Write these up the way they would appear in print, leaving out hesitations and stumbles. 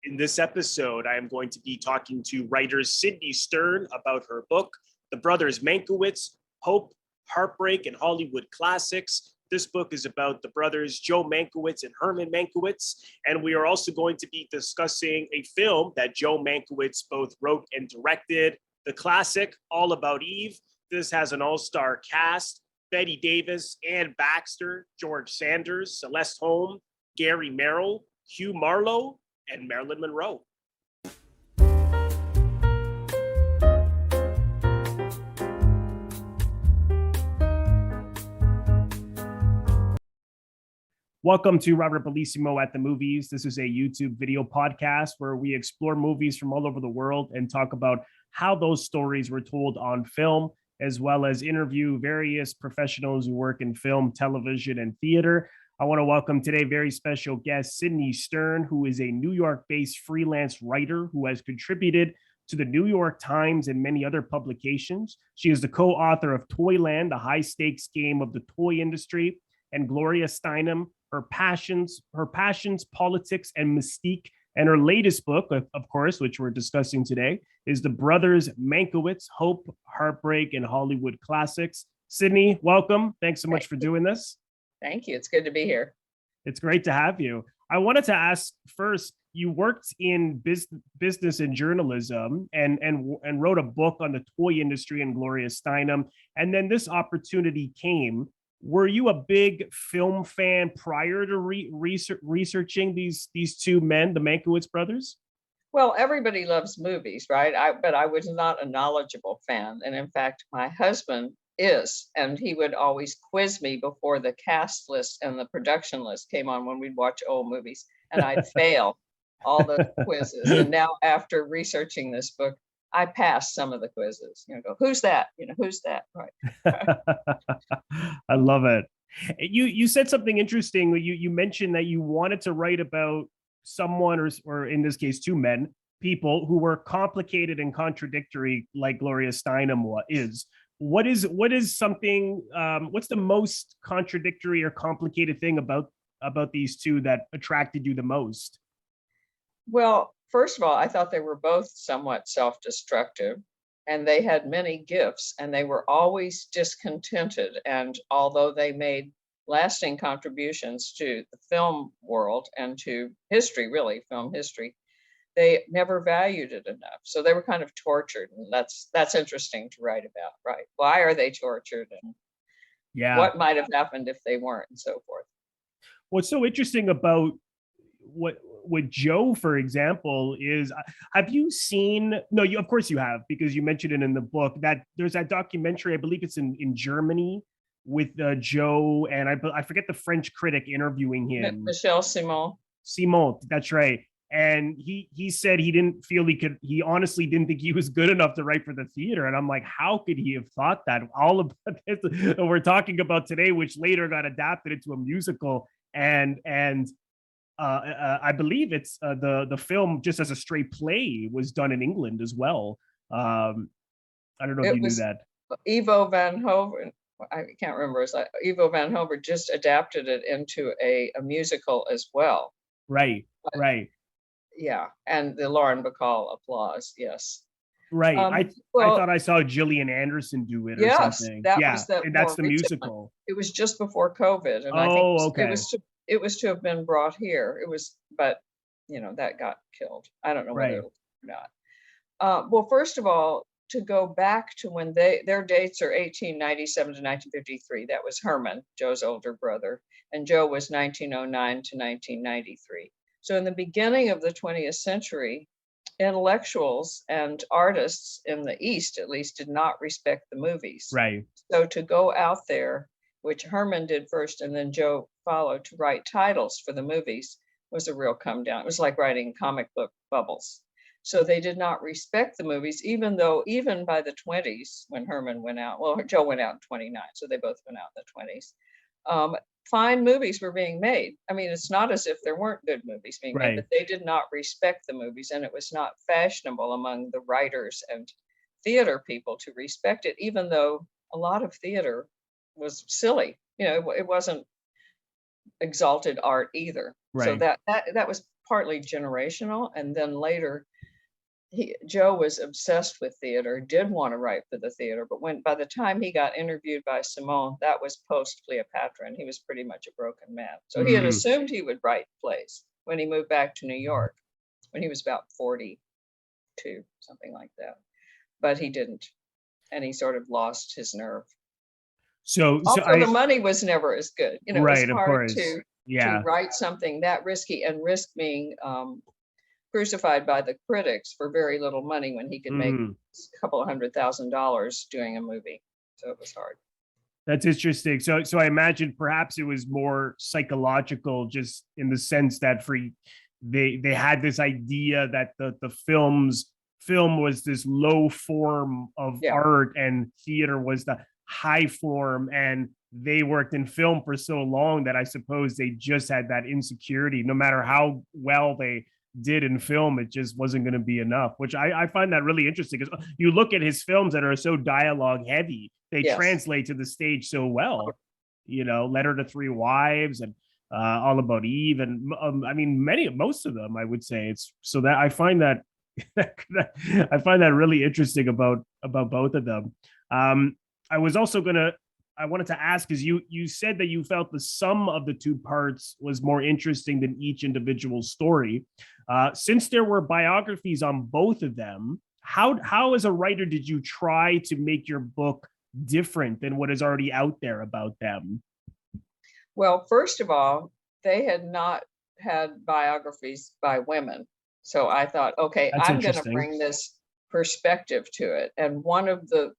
In this episode, I am going to be talking to writer Sydney Stern about her book, The Brothers Mankiewicz, Hope, Heartbreak and Hollywood Classics. This book is about the brothers Joe Mankiewicz and Herman Mankiewicz, and we are also going to be discussing a film that Joe Mankiewicz both wrote and directed, the classic All About Eve. This has an all-star cast: Bette Davis, Ann Baxter, George Sanders, Celeste Holm, Gary Merrill, Hugh Marlowe, and Marilyn Monroe. Welcome to Robert Bellissimo at the Movies. This is a YouTube video podcast where we explore movies from all over the world and talk about how those stories were told on film, as well as interview various professionals who work in film, television, and theater. I want to welcome today very special guest, Sydney Stern, who is a New York-based freelance writer who has contributed to the New York Times and many other publications. She is the co-author of Toyland, a high-stakes game of the toy industry, and Gloria Steinem, her passions, politics, and mystique. And her latest book, of course, which we're discussing today, is The Brothers Mankiewicz, Hope, Heartbreak, and Hollywood Classics. Sydney, welcome. Thanks so much for doing this. Thank you. It's good to be here. It's great to have you. I wanted to ask first, you worked in business and journalism and wrote a book on the toy industry and Gloria Steinem. And then this opportunity came. Were you a big film fan prior to researching these two men, the Mankiewicz brothers? Well, everybody loves movies, right? But I was not a knowledgeable fan. And in fact, my husband is, and he would always quiz me before the cast list and the production list came on when we'd watch old movies, and I'd fail all the quizzes. And now after researching this book, I passed some of the quizzes. Go, who's that? Who's that? Right. I love it. You said something interesting. You mentioned that you wanted to write about someone, or in this case, two men, people who were complicated and contradictory, like Gloria Steinem is. What is something? What's the most contradictory or complicated thing about these two that attracted you the most? Well, first of all, I thought they were both somewhat self-destructive, and they had many gifts, and they were always discontented. And although they made lasting contributions to the film world and to history, really film history, they never valued it enough. So they were kind of tortured, and that's interesting to write about, right? Why are they tortured, and what might have happened if they weren't, and so forth. What's so interesting about what Joe, for example, is, have you seen? No, of course you have, because you mentioned it in the book, that there's that documentary, I believe it's in Germany, with Joe, and I forget the French critic interviewing him. Michel Simon. Simon, that's right. And he said he honestly didn't think he was good enough to write for the theater. And I'm like, how could he have thought that? All of this that we're talking about today, which later got adapted into a musical, and I believe it's the film, just as a straight play, was done in England as well. I don't know if you knew that. Ivo van Hoven, I can't remember. It's like Ivo van Hoven just adapted it into a musical as well. Right. Yeah, and the Lauren Bacall applause. Yes. Right. I thought I saw Gillian Anderson do it or something. That's the musical. One. It was just before COVID, and I think it was to have been brought here. It was, but that got killed. I don't know whether it was or not. Well, first of all, to go back to when their dates are 1897 to 1953. That was Herman, Joe's older brother, and Joe was 1909 to 1993. So in the beginning of the 20th century, intellectuals and artists in the East, at least, did not respect the movies. Right. So to go out there, which Herman did first and then Joe followed, to write titles for the movies was a real come down. It was like writing comic book bubbles. So they did not respect the movies, even by the 20s, when Herman went out, well, Joe went out in 29, so they both went out in the 20s. Fine movies were being made. I mean, it's not as if there weren't good movies being made, but they did not respect the movies, and it was not fashionable among the writers and theater people to respect it, even though a lot of theater was silly. It wasn't exalted art either. Right. So that was partly generational, and then later Joe was obsessed with theater, did want to write for the theater, but by the time he got interviewed by Simone, that was post Cleopatra, and he was pretty much a broken man. So he had assumed he would write plays when he moved back to New York, when he was about 42, something like that. But he didn't, and he sort of lost his nerve. So the money was never as good. You know, right, it was hard of course. to write something that risky, and risk being crucified by the critics for very little money when he could make a couple of $100,000 doing a movie. So it was hard. That's interesting. So I imagine perhaps it was more psychological, just in the sense that they had this idea that the film was this low form of art, and theater was the high form, and they worked in film for so long that I suppose they just had that insecurity. No matter how well they did in film, it just wasn't going to be enough, which I find that really interesting, because you look at his films that are so dialogue heavy, they translate to the stage so well. You know, Letter to Three Wives and All About Eve, and I mean most of them, I would say. It's so that I find that I find that really interesting about both of them. I wanted to ask, because you said that you felt the sum of the two parts was more interesting than each individual story. Since there were biographies on both of them, how as a writer did you try to make your book different than what is already out there about them? Well, first of all, they had not had biographies by women. So I thought, okay, I'm going to bring this perspective to it. And one of the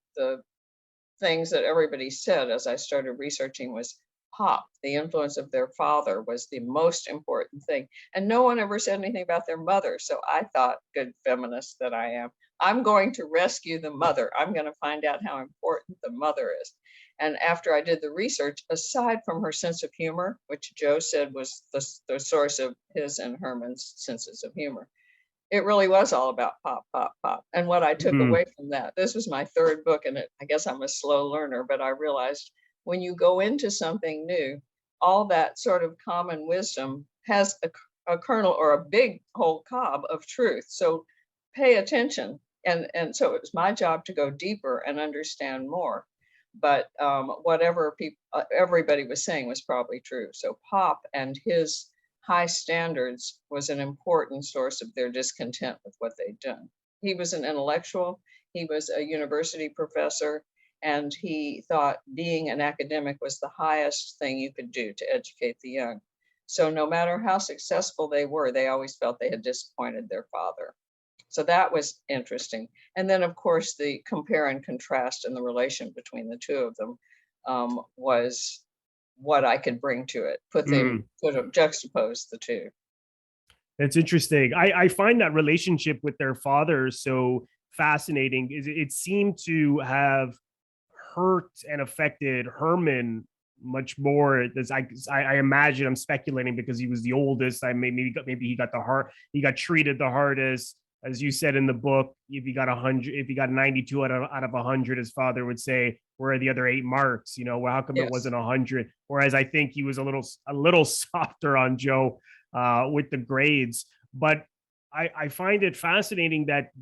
things that everybody said as I started researching was Pop, the influence of their father was the most important thing. And no one ever said anything about their mother. So I thought, good feminist that I am, I'm going to rescue the mother. I'm going to find out how important the mother is. And after I did the research, aside from her sense of humor, which Joe said was the source of his and Herman's senses of humor, it really was all about pop, pop, pop. And what I took away from that, this was my third book, and I guess I'm a slow learner, but I realized when you go into something new, all that sort of common wisdom has a kernel or a big whole cob of truth. So pay attention. And so it was my job to go deeper and understand more. But whatever everybody was saying was probably true. So Pop and his high standards was an important source of their discontent with what they'd done. He was an intellectual, he was a university professor, and he thought being an academic was the highest thing you could do to educate the young. So no matter how successful they were, they always felt they had disappointed their father. So that was interesting. And then, of course, the compare and contrast and the relation between the two of them was what I could bring to it, juxtapose the two. That's interesting. I find that relationship with their father so fascinating. It seemed to have hurt and affected Herman much more. I imagine, I'm speculating because he was the oldest. Maybe he got treated the hardest. As you said in the book, if he got 100, if he got 92 out of 100, his father would say, "Where are the other 8 marks? You know, well, how come it wasn't 100?" Whereas I think he was a little softer on Joe with the grades. But I find it fascinating that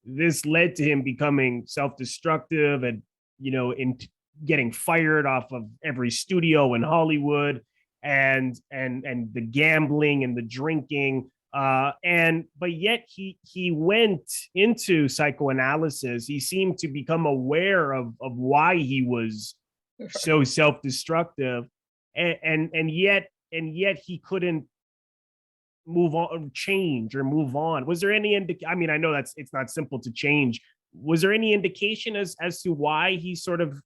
this led to him becoming self-destructive and, you know, in getting fired off of every studio in Hollywood, and the gambling and the drinking. But yet he went into psychoanalysis. He seemed to become aware of why he was so self-destructive, and yet he couldn't move on, change or move on. Was there any I mean, I know it's not simple to change. Was there any indication as to why he sort of,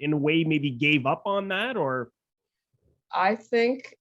in a way, maybe gave up on that? Or I think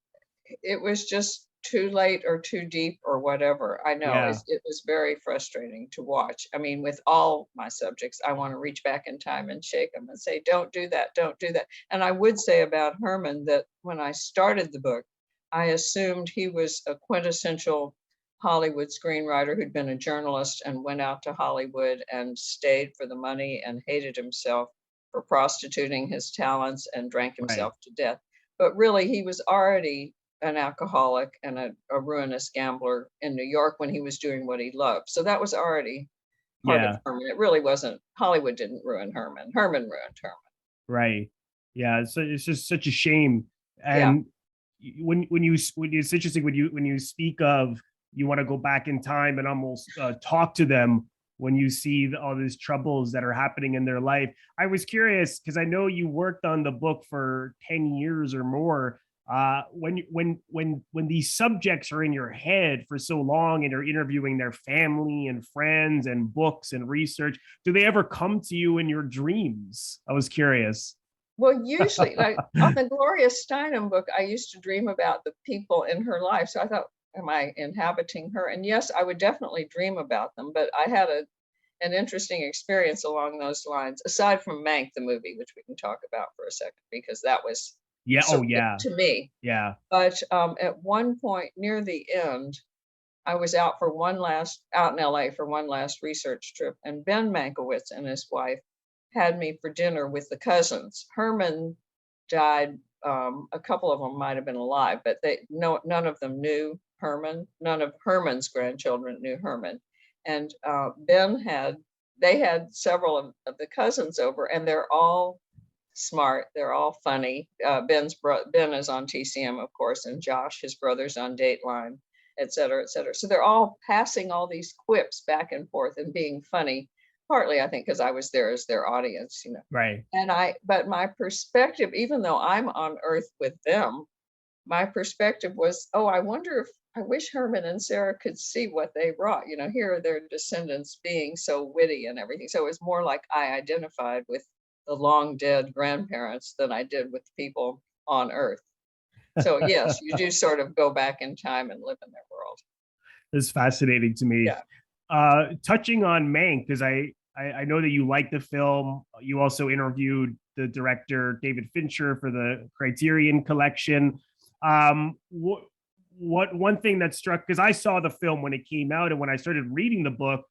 it was just too late or too deep or whatever. I know it was very frustrating to watch. I mean, with all my subjects, I want to reach back in time and shake them and say, don't do that, don't do that. And I would say about Herman that when I started the book, I assumed he was a quintessential Hollywood screenwriter who'd been a journalist and went out to Hollywood and stayed for the money and hated himself for prostituting his talents and drank himself to death. But really, he was already an alcoholic and a ruinous gambler in New York when he was doing what he loved. So that was already part of Yeah. Herman. It really wasn't, Hollywood didn't ruin Herman. Herman ruined Herman. Right. Yeah. So it's just such a shame. Yeah. And when it's interesting when you speak of you want to go back in time and almost talk to them when you see all these troubles that are happening in their life. I was curious because I know you worked on the book for 10 years or more. When these subjects are in your head for so long and you're interviewing their family and friends and books and research, do they ever come to you in your dreams? I was curious. Well, usually, like on the Gloria Steinem book, I used to dream about the people in her life. So I thought, am I inhabiting her? And yes, I would definitely dream about them. But I had an interesting experience along those lines, aside from Mank, the movie, which we can talk about for a second, because that was Yeah. Oh, surreal yeah. to me. Yeah. But at one point near the end, I was out in LA for one last research trip, and Ben Mankiewicz and his wife had me for dinner with the cousins. Herman died. A couple of them might have been alive, but none of them knew Herman. None of Herman's grandchildren knew Herman. And they had several of the cousins over, and they're all smart. They're all funny. Ben is on TCM, of course, and Josh, his brother's on Dateline, et cetera, et cetera. So they're all passing all these quips back and forth and being funny. Partly, I think, because I was there as their audience, you know. Right. But my perspective, even though I'm on Earth with them, my perspective was, oh, I wish Herman and Sarah could see what they wrought. You know, here are their descendants being so witty and everything. So it was more like I identified with the long dead grandparents than I did with people on Earth. So yes, you do sort of go back in time and live in their world. It's fascinating to me. Yeah. Touching on Mank, because I know that you like the film. You also interviewed the director David Fincher for the Criterion Collection. What one thing that struck, because I saw the film when it came out, and when I started reading the book,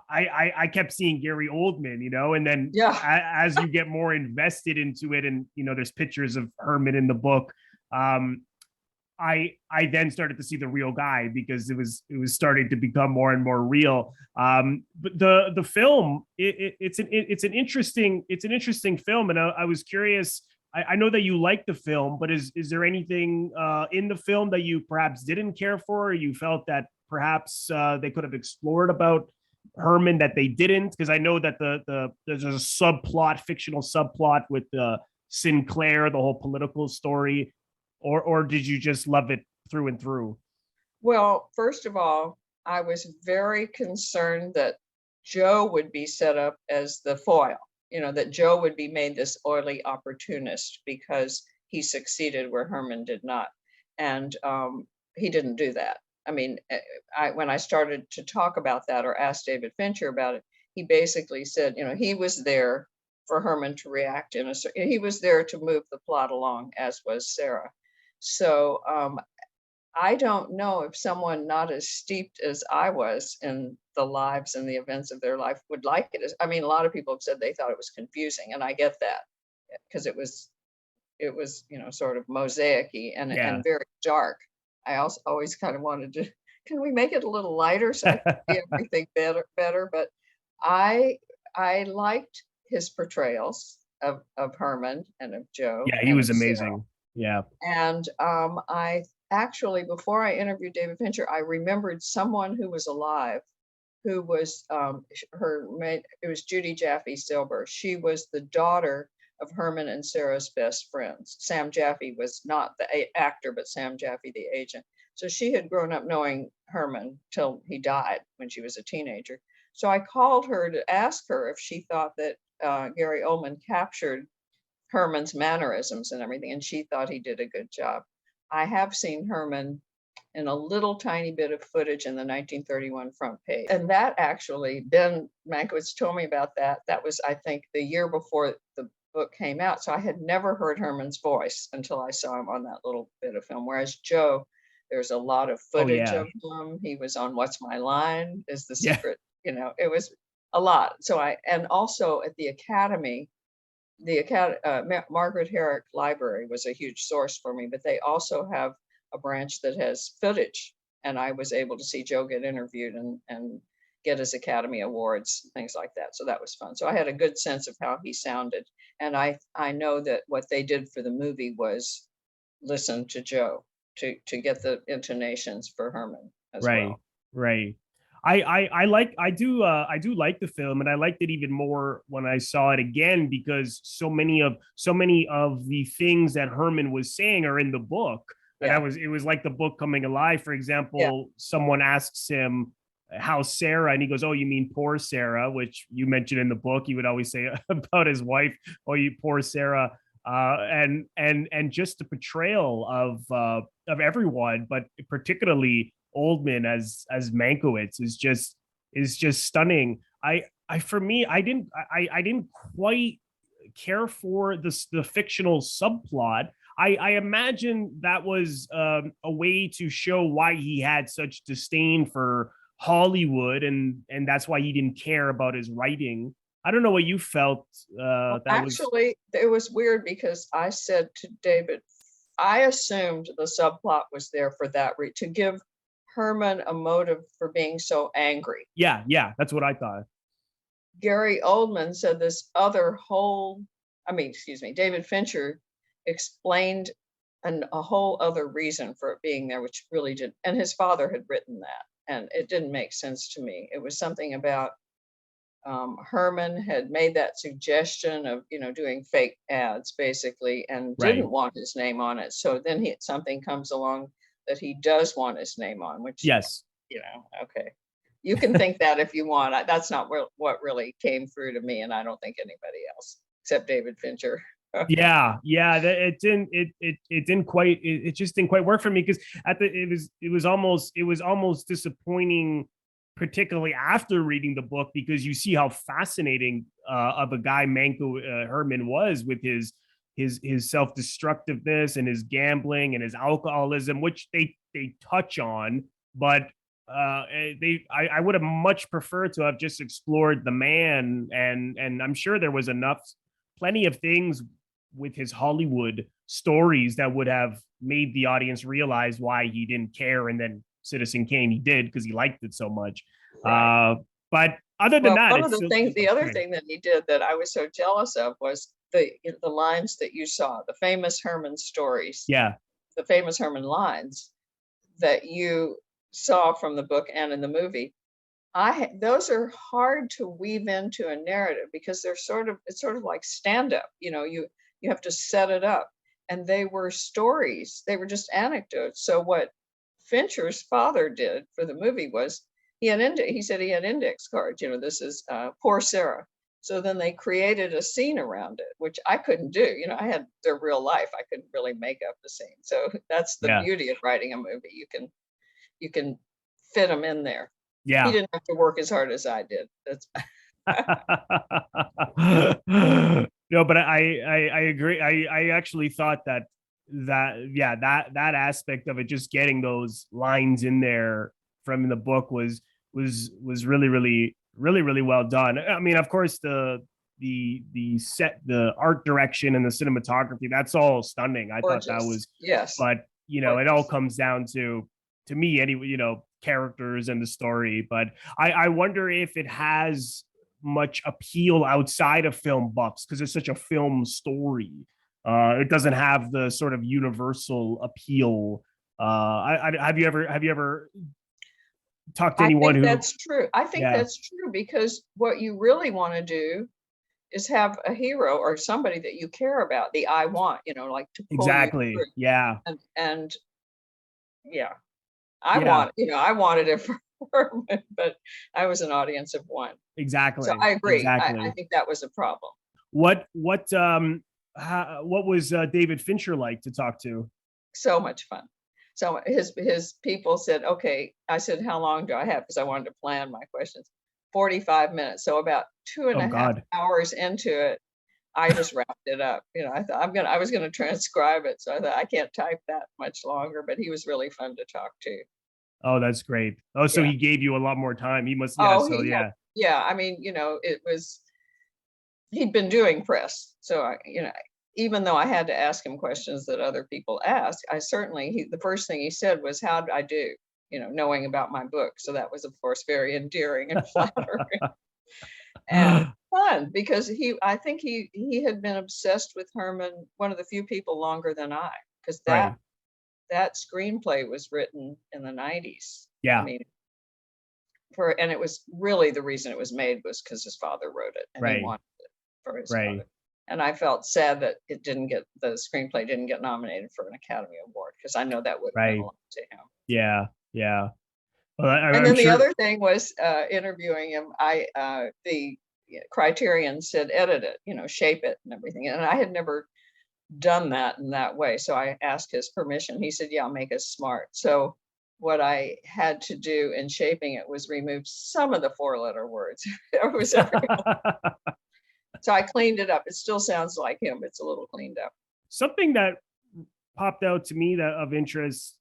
I kept seeing Gary Oldman, you know, and then Yeah. as you get more invested into it, and you know, there's pictures of Herman in the book. I then started to see the real guy because it was starting to become more and more real. But the film it's an interesting film, and I was curious. I know that you like the film, but is there anything in the film that you perhaps didn't care for, or you felt that perhaps they could have explored about Herman that they didn't? Because I know that there's a fictional subplot with Sinclair, the whole political story. Or did you just love it through and through? Well, first of all, I was very concerned that Joe would be set up as the foil, you know, that Joe would be made this oily opportunist because he succeeded where Herman did not. And he didn't do that. I mean, when I started to talk about that or ask David Fincher about it, he basically said, you know, he was there for Herman to react he was there to move the plot along, as was Sarah. So I don't know if someone not as steeped as I was in the lives and the events of their life would like it. I mean, a lot of people have said they thought it was confusing, and I get that because it was, you know, sort of mosaic-y and very dark. I also always kind of wanted to, can we make it a little lighter so I can see everything better? But I liked his portrayals of Herman and of Joe. Yeah, he was amazing. Yeah. And I actually, before I interviewed David Fincher, I remembered someone who was alive, who was it was Judy Jaffe Silber. She was the daughter of Herman and Sarah's best friends. Sam Jaffe was not the actor, but Sam Jaffe, the agent. So she had grown up knowing Herman till he died when she was a teenager. So I called her to ask her if she thought that Gary Oldman captured Herman's mannerisms and everything, and she thought he did a good job. I have seen Herman in a little tiny bit of footage in the 1931 front page. And that actually, Ben Mankiewicz told me about that. That was, I think, the year before the book came out. So I had never heard Herman's voice until I saw him on that little bit of film. Whereas Joe, there's a lot of footage of him. He was on What's My Line is the Secret. You know, it was a lot. So and also at the Academy, Margaret Herrick Library was a huge source for me, but they also have a branch that has footage. And I was able to see Joe get interviewed and get his Academy Awards, things like that. So that was fun. So I had a good sense of how he sounded. And I know that what they did for the movie was listen to Joe to get the intonations for Herman as Right, well. right. I do like the film, and I liked it even more when I saw it again because so many of the things that Herman was saying are in the book. And Yeah, it was like the book coming alive. For yeah, example, someone asks him how's Sarah, and he goes, "Oh, you mean poor Sarah," which you mentioned in the book. He would always say about his wife, "Oh, you poor Sarah." And just the portrayal of everyone, but particularly Oldman as Mankiewicz is just stunning. I for me, I didn't quite care for the fictional subplot. I imagine that was a way to show why he had such disdain for Hollywood, and that's why he didn't care about his writing. I don't know what you felt. That was actually, it was weird because I said to David, I assumed the subplot was there for that to give Herman a motive for being so angry. yeah, yeah. That's what I thought. Gary Oldman said this other whole, I mean, excuse me, David Fincher explained a whole other reason for it being there, which really did. And his father had written that, and it didn't make sense to me. It was something about Herman had made that suggestion of, doing fake ads basically, and Right. didn't want his name on it. So then something comes along that he does want his name on, which, Yes. okay. You can think that if you want. That's not what really came through to me, and I don't think anybody else except David Fincher. Yeah, yeah. It didn't quite it just didn't quite work for me because it was almost disappointing, particularly after reading the book, because you see how fascinating of a guy Herman was with his self-destructiveness and his gambling and his alcoholism, which they touch on, but I would have much preferred to have just explored the man, and I'm sure there was plenty of things with his Hollywood stories that would have made the audience realize why he didn't care, and then Citizen Kane he did because he liked it so much. Right. But other than Well, that, one of it's the still things, the other great. thing that he did that I was so jealous of was the lines that you saw, the famous Herman stories, Yeah, the famous Herman lines that you saw from the book and in the movie. Those are hard to weave into a narrative because it's sort of like stand up. You have to set it up, and they were stories. They were just anecdotes. So what Fincher's father did for the movie was he said he had index cards. This is poor Sarah. So then they created a scene around it, which I couldn't do. I had their real life. I couldn't really make up the scene. So that's the yeah, beauty of writing a movie. You can fit them in there. He yeah. didn't have to work as hard as I did. That's No, but I agree. I actually thought that aspect of it, just getting those lines in there from the book was really well done. I mean, of course, the art direction and the cinematography, that's all stunning. I thought that gorgeous. was, Yes, but it all gorgeous. comes down to me anyway, characters and the story. But I wonder if it has much appeal outside of film buffs because it's such a film story. It doesn't have the sort of universal appeal. Have you ever talked to I anyone think who? that's true. I think Yeah, that's true because what you really want to do is have a hero or somebody that you care about, the I want, like to pull you through. exactly. Yeah, And yeah, yeah, I wanted it for Herman, but I was an audience of one. So exactly, I agree. I exactly. think that was a problem. What was David Fincher like to talk to? So much fun. So his people said, okay. I said, how long do I have? Because I wanted to plan my questions. 45 minutes. So about two and Oh a half God. hours into it, I just wrapped it up. I thought I was gonna transcribe it. So I thought I can't type that much longer, but he was really fun to talk to. Oh, that's great. Oh, so Yeah. he gave you a lot more time. He must, yeah. Oh, So yeah, yeah. I mean, it was, he'd been doing press. So even though I had to ask him questions that other people ask, the first thing he said was, "How did I do?" Knowing about my book. So that was, of course, very endearing and flattering and fun, because I think he had been obsessed with Herman, one of the few people, longer than I, because Right. that screenplay was written in the 90s. I Yeah. mean, and it was really, the reason it was made was because his father wrote it and he Right. wanted it for his Right. father. And I felt sad that the screenplay didn't get nominated for an Academy Award, because I know that would have meant a Right. lot to him. Yeah. Yeah. Well, And I'm then the sure. other thing was, interviewing him. The Criterion said, edit it, shape it and everything. And I had never done that in that way. So I asked his permission. He said, yeah, make us smart. So what I had to do in shaping it was remove some of the 4-letter words. It was so I cleaned it up. It still sounds like him. It's a little cleaned up. Something that popped out to me that of interest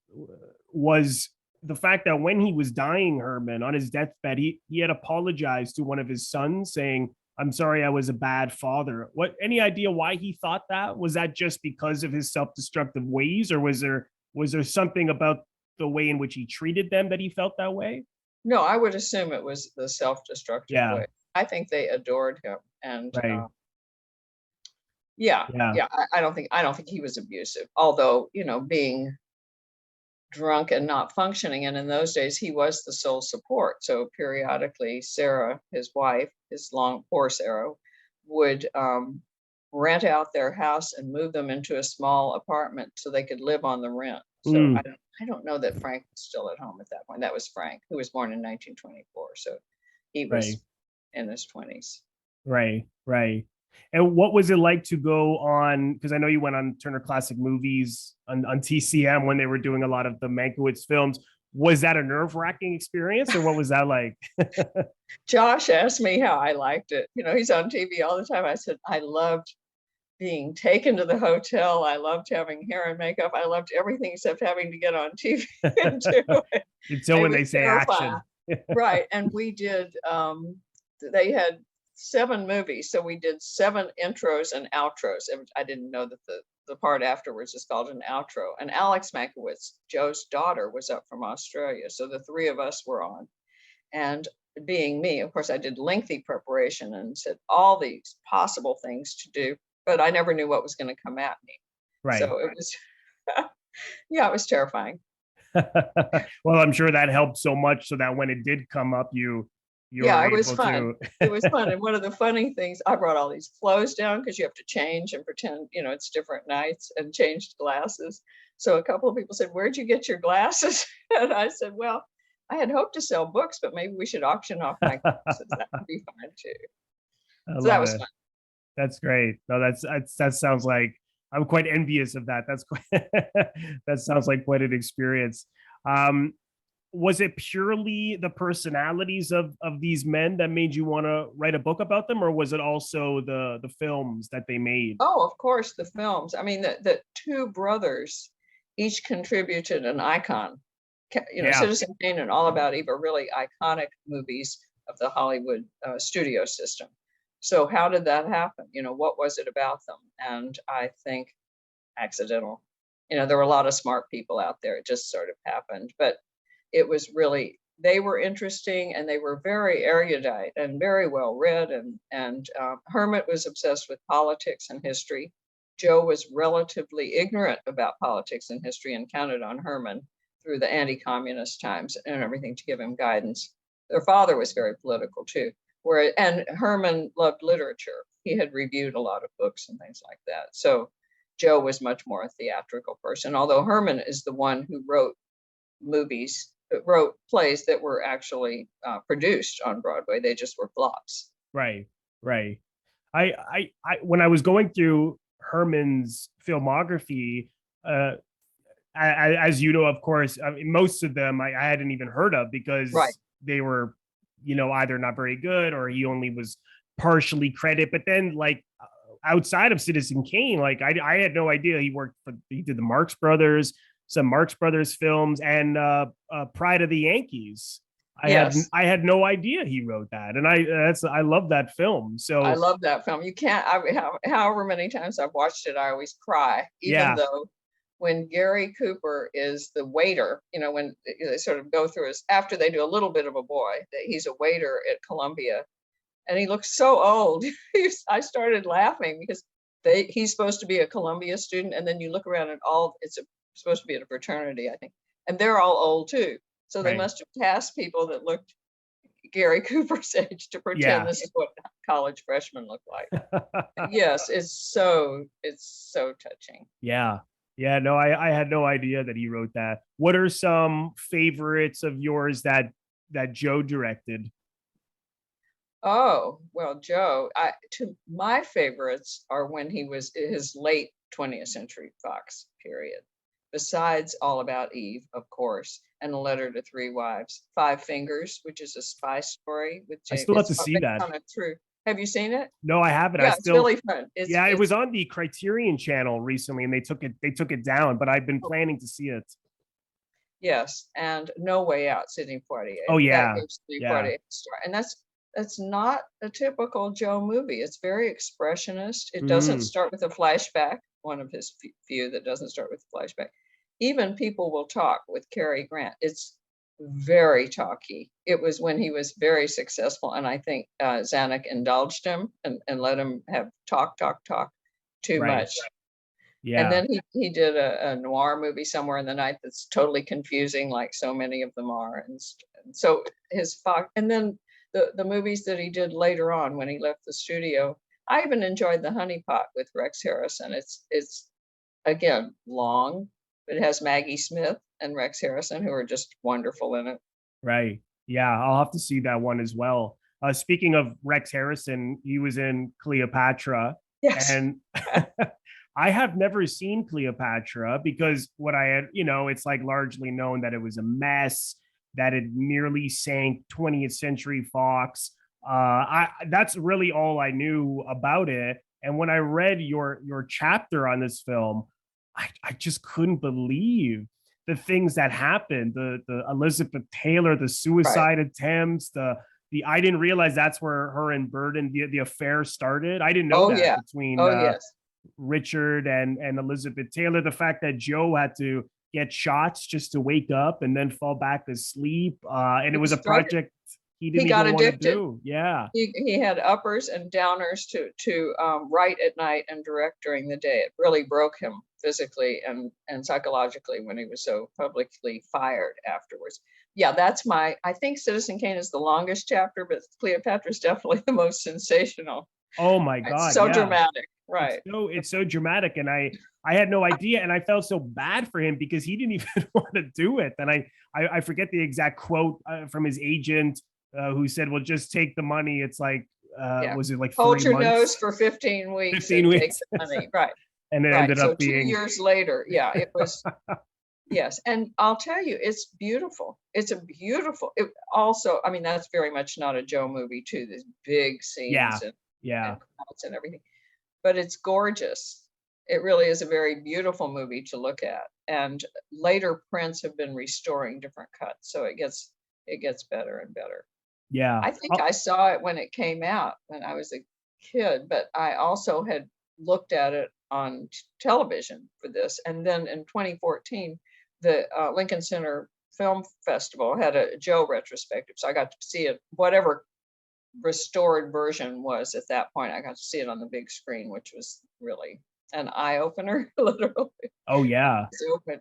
was the fact that when he was dying, Herman, on his deathbed, he had apologized to one of his sons, saying, "I'm sorry, I was a bad father." Any idea why he thought that? Was that just because of his self-destructive ways, or was there something about the way in which he treated them that he felt that way? No, I would assume it was the self-destructive Yeah. way. I think they adored him, and Right. yeah, Yeah. yeah. I don't think he was abusive, although, being drunk and not functioning, and in those days he was the sole support. So periodically, Sarah, his wife, poor Sarah, would rent out their house and move them into a small apartment so they could live on the rent. So Mm. I don't know that Frank was still at home at that point. That was Frank, who was born in 1924. So he Right. was in his 20s. Right. Right. And what was it like to go on? Because I know you went on Turner Classic Movies on TCM when they were doing a lot of the Mankiewicz films. Was that a nerve-wracking experience, or what was that like? Josh asked me how I liked it. He's on TV all the time. I said, I loved being taken to the hotel. I loved having hair and makeup. I loved everything except having to get on TV and do it. Until It when was they say terrifying. action. Right. And we did, they had 7 movies. So we did 7 intros and outros. I didn't know that the part afterwards is called an outro. And Alex Mankiewicz, Joe's daughter, was up from Australia. So the 3 of us were on. And being me, of course, I did lengthy preparation and said all these possible things to do, but I never knew what was going to come at me. Right. So it was, yeah, it was terrifying. Well, I'm sure that helped so much so that when it did come up, you Yeah, were it was able fun. to. It was fun. And one of the funny things, I brought all these clothes down because you have to change and pretend, it's different nights, and changed glasses. So a couple of people said, "Where'd you get your glasses?" And I said, "Well, I had hoped to sell books, but maybe we should auction off my glasses. That would be fun too." I So that love was it. fun. That's great. No, that sounds like I'm quite envious of that. That's quite that sounds like quite an experience. Um, was it purely the personalities of these men that made you want to write a book about them, or was it also the films that they made? Oh, of course, the films. I mean, the 2 brothers each contributed an icon. Yeah. Citizen Kane and All About Eve are really iconic movies of the Hollywood studio system. So how did that happen? What was it about them? And I think accidental. There were a lot of smart people out there. It just sort of happened. But it was really, they were interesting, and they were very erudite and very well read. And Hermit was obsessed with politics and history. Joe was relatively ignorant about politics and history and counted on Herman through the anti-communist times and everything to give him guidance. Their father was very political too. And Herman loved literature. He had reviewed a lot of books and things like that. So Joe was much more a theatrical person, although Herman is the one who wrote plays that were actually produced on Broadway. They just were flops. Right. Right. When I was going through Herman's filmography, as you know, of course, I mean, most of them I hadn't even heard of because Right. they were, either not very good or he only was partially credited. But then, like, outside of Citizen Kane, like I had no idea he did the Marx Brothers, some Marx Brothers films, and Pride of the Yankees. Yes, I had no idea he wrote that, and I love that film. I So love that film. You can't, however many times I've watched it, I always cry, even yeah, though when Gary Cooper is the waiter, when they sort of go through his, after they do a little bit of a boy, that he's a waiter at Columbia, and he looks so old. I started laughing because he's supposed to be a Columbia student, and then you look around and supposed to be at a fraternity, I think, and they're all old too. So they right, must have cast people that looked Gary Cooper's age to pretend yeah. this is what college freshmen look like. Yes, it's so touching. Yeah. Yeah, no, I had no idea that he wrote that. What are some favorites of yours that Joe directed? Oh, well, Joe, my favorites are when he was his late 20th Century Fox period. Besides All About Eve, of course, and A Letter to Three Wives, Five Fingers, which is a spy story with I James. still have It's to see based that. on a true. Have you seen it? No, I haven't. I Yeah, it's still really fun. It's yeah, it it's was on the Criterion channel recently and they took it down, but I've been planning to see it. Yes, and No Way Out, Sidney Poitier. Oh That yeah. gives Sidney Yeah. Poitier a star, and that's not a typical Joe movie. It's very expressionist. It doesn't Mm, start with a flashback. One of his few that doesn't start with a flashback. Even People Will Talk with Cary Grant. It's very talky. It was when he was very successful, and I think Zanuck indulged him and let him have talk too right. much. And Yeah. then he did a noir movie somewhere in the night that's totally confusing, like so many of them are. And so his Fox, and then the movies that he did later on when he left the studio. I even enjoyed The Honey Pot with Rex Harrison. It's again long, but it has Maggie Smith and Rex Harrison who are just wonderful in it. Right. Yeah, I'll have to see that one as well. Speaking of Rex Harrison, he was in Cleopatra, Yes. and I have never seen Cleopatra because what I had, it's like largely known that it was a mess, that it nearly sank 20th Century Fox. I That's really all I knew about it. And when I read your chapter on this film, I just couldn't believe the things that happened, the Elizabeth Taylor, the Right. suicide attempts, the I didn't realize that's where her and Burden the affair started. I didn't know Oh that yeah. between Oh yes. Richard and Elizabeth Taylor. The fact that Joe had to get shots just to wake up and then fall back asleep, and it He was a started. project he He didn't got even want to addicted. do. Yeah, He had uppers and downers to write at night and direct during the day. It really broke him physically and psychologically when he was so publicly fired afterwards. Yeah, I think Citizen Kane is the longest chapter, but Cleopatra is definitely the most sensational. oh my It's god, so yeah. dramatic, right? It's so dramatic, and I had no idea, and I felt so bad for him because he didn't even want to do it. And I forget the exact quote from his agent, who said, "Well, just take the money." It's like, Yeah. was it like Hold three your nose months, for 15 weeks 15 and take weeks, the money. Right. and it Right. ended So up two being years later, yeah, it was. Yes, and I'll tell you, it's beautiful. It's a beautiful. It also, I mean, that's very much not a Joe movie too. There's big yeah, scenes and yeah, crowds and everything, but it's gorgeous. It really is a very beautiful movie to look at. And later prints have been restoring different cuts, so it gets better and better. yeah. I think I saw it when it came out when I was a kid, but I also had looked at it on television for this. And then in 2014, the Lincoln Center Film Festival had a Joe retrospective. So I got to see it, whatever restored version was at that point. I got to see it on the big screen, which was really an eye opener, literally. Oh yeah,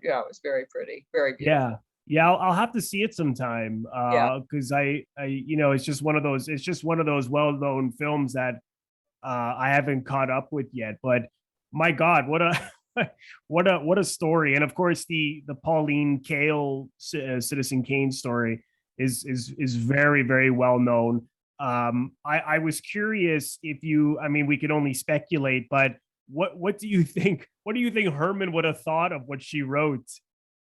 Yeah, it was very pretty, very yeah, beautiful. yeah. I'll have to see it sometime, Yeah. because it's just one of those. It's just one of those well-known films that I haven't caught up with yet. But my God, what a what a story! And of course, the Pauline Kael Citizen Kane story is very very well known. I was curious if you, I mean, we could only speculate, but what do you think? What do you think Herman would have thought of what she wrote?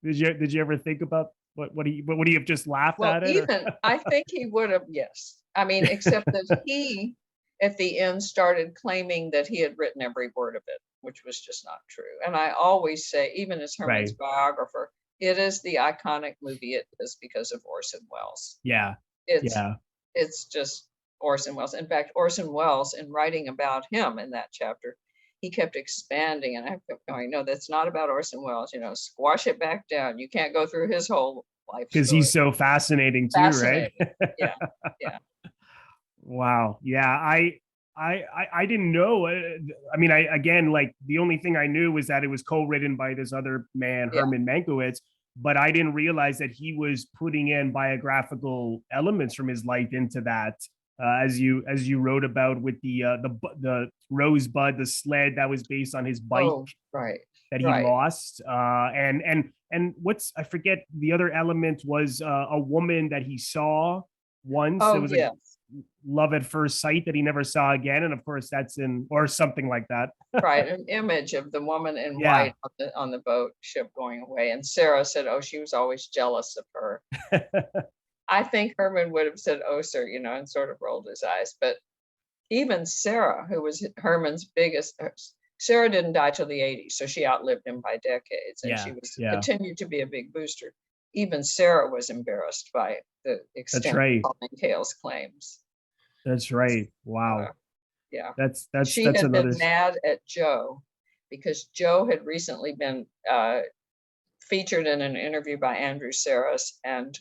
Did you ever think about what would he have just laughed Well, at it? Or? even I think he would have, yes. I mean, except that he at the end started claiming that he had written every word of it, which was just not true. And I always say, even as Herman's Right. biographer, It is the iconic movie it is because of Orson Welles. Yeah. It's Yeah. it's just Orson Welles. In fact, Orson Welles, in writing about him in that chapter, he kept expanding, and I kept going, no, that's not about Orson Welles. Squash it back down. You can't go through his whole life Because story. he's so fascinating too, right? Fascinating. Yeah. Yeah. Wow. Yeah. I didn't know. I mean, again, like the only thing I knew was that it was co-written by this other man, Yeah. Herman Mankiewicz, but I didn't realize that he was putting in biographical elements from his life into that. As you wrote about with the rosebud, the sled that was based on his bike right. that he lost, and what's, I forget, the other element was a woman that he saw once. It was like love at first sight that he never saw again, and of course that's in, or something like that. Right, an image of the woman in white on the boat ship going away, and Sarah said, oh, she was always jealous of her. I think Herman would have said, oh, sir, and sort of rolled his eyes. But even Sarah, who was Herman's biggest, Sarah didn't die till the 80s, so she outlived him by decades, and she was continued to be a big booster. Even Sarah was embarrassed by the extent of Pauline Kael's claims. That's right. Wow. Yeah. She had been mad at Joe because Joe had recently been featured in an interview by Andrew Sarris, and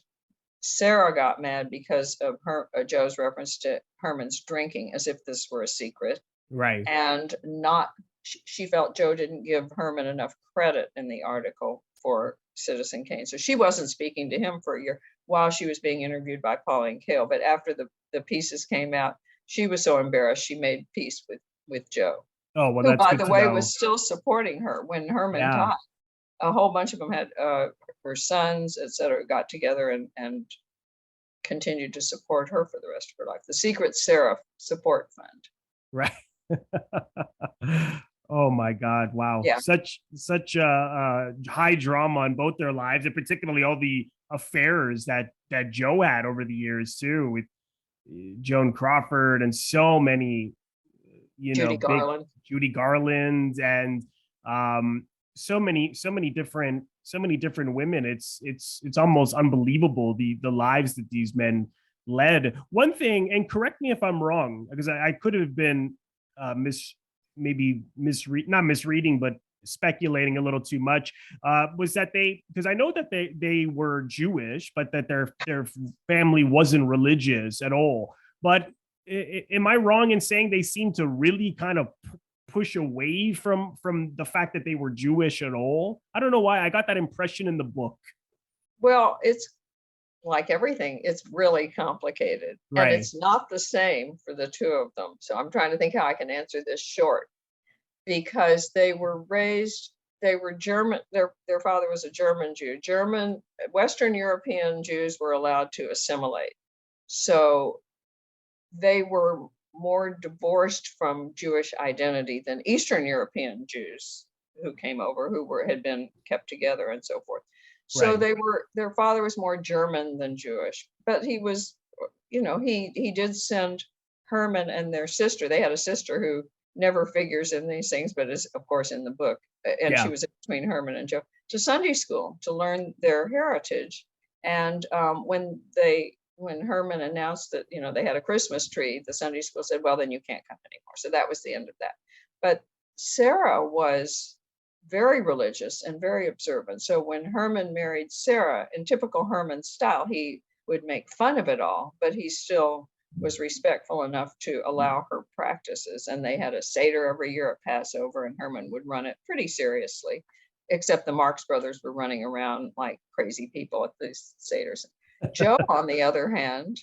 Sarah got mad because of Joe's reference to Herman's drinking, as if this were a secret. Right. And she felt Joe didn't give Herman enough credit in the article for Citizen Kane. So she wasn't speaking to him for a year while she was being interviewed by Pauline Kael. But after the pieces came out, she was so embarrassed, she made peace with Joe. Oh, well, who, by the way, was still supporting her when Herman died. A whole bunch of them had her sons, etc., got together and continued to support her for the rest of her life. The Secret Seraph Support Fund. Right. Oh my God! Wow, such high drama on both their lives, and particularly all the affairs that Joe had over the years too, with Joan Crawford and so many, Judy Garland, and so many different women. It's almost unbelievable the lives that these men led. One thing, and correct me if I'm wrong, because I could have been not misreading, but speculating a little too much, was that because I know that they were Jewish, but that their family wasn't religious at all. But am I wrong in saying they seem to really kind of push away from the fact that they were Jewish at all? I don't know why I got that impression in the book. Well, it's like everything, it's really complicated. Right. And it's not the same for the two of them. So I'm trying to think how I can answer this short. Because they were German, their father was a German Jew. Western European Jews were allowed to assimilate. So they were more divorced from Jewish identity than Eastern European Jews who came over, had been kept together and so forth. So their father was more German than Jewish, but he was, he did send Herman and their sister. They had a sister who never figures in these things, but is of course in the book. And she was between Herman and Joe, to Sunday school to learn their heritage. And when Herman announced that, they had a Christmas tree, the Sunday school said, well, then you can't come anymore. So that was the end of that. But Sarah was very religious and very observant. So when Herman married Sarah, in typical Herman style, he would make fun of it all, but he still was respectful enough to allow her practices. And they had a Seder every year at Passover, and Herman would run it pretty seriously, except the Marx brothers were running around like crazy people at these Seders. Joe, on the other hand,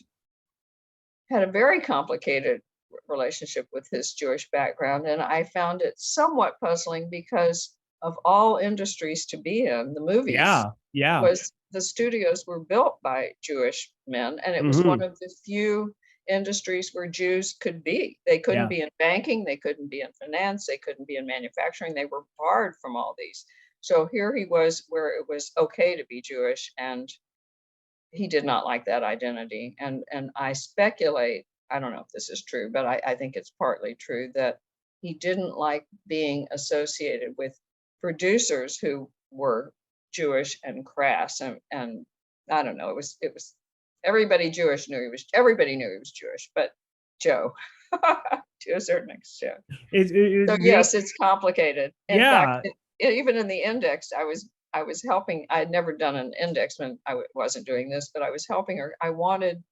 had a very complicated relationship with his Jewish background. And I found it somewhat puzzling because of all industries to be in, the movies was the studios were built by Jewish men. And it was one of the few industries where Jews could be. They couldn't be in banking, they couldn't be in finance, they couldn't be in manufacturing. They were barred from all these. So here he was where it was okay to be Jewish, and he did not like that identity. And I speculate, I don't know if this is true, but I think it's partly true, that he didn't like being associated with producers who were Jewish and crass, and I don't know, it was everybody everybody knew he was Jewish, but Joe, to a certain extent. So yes, it's complicated. In fact, even in the index, I was helping. I had never done an index when I wasn't doing this, but I was helping her. I wanted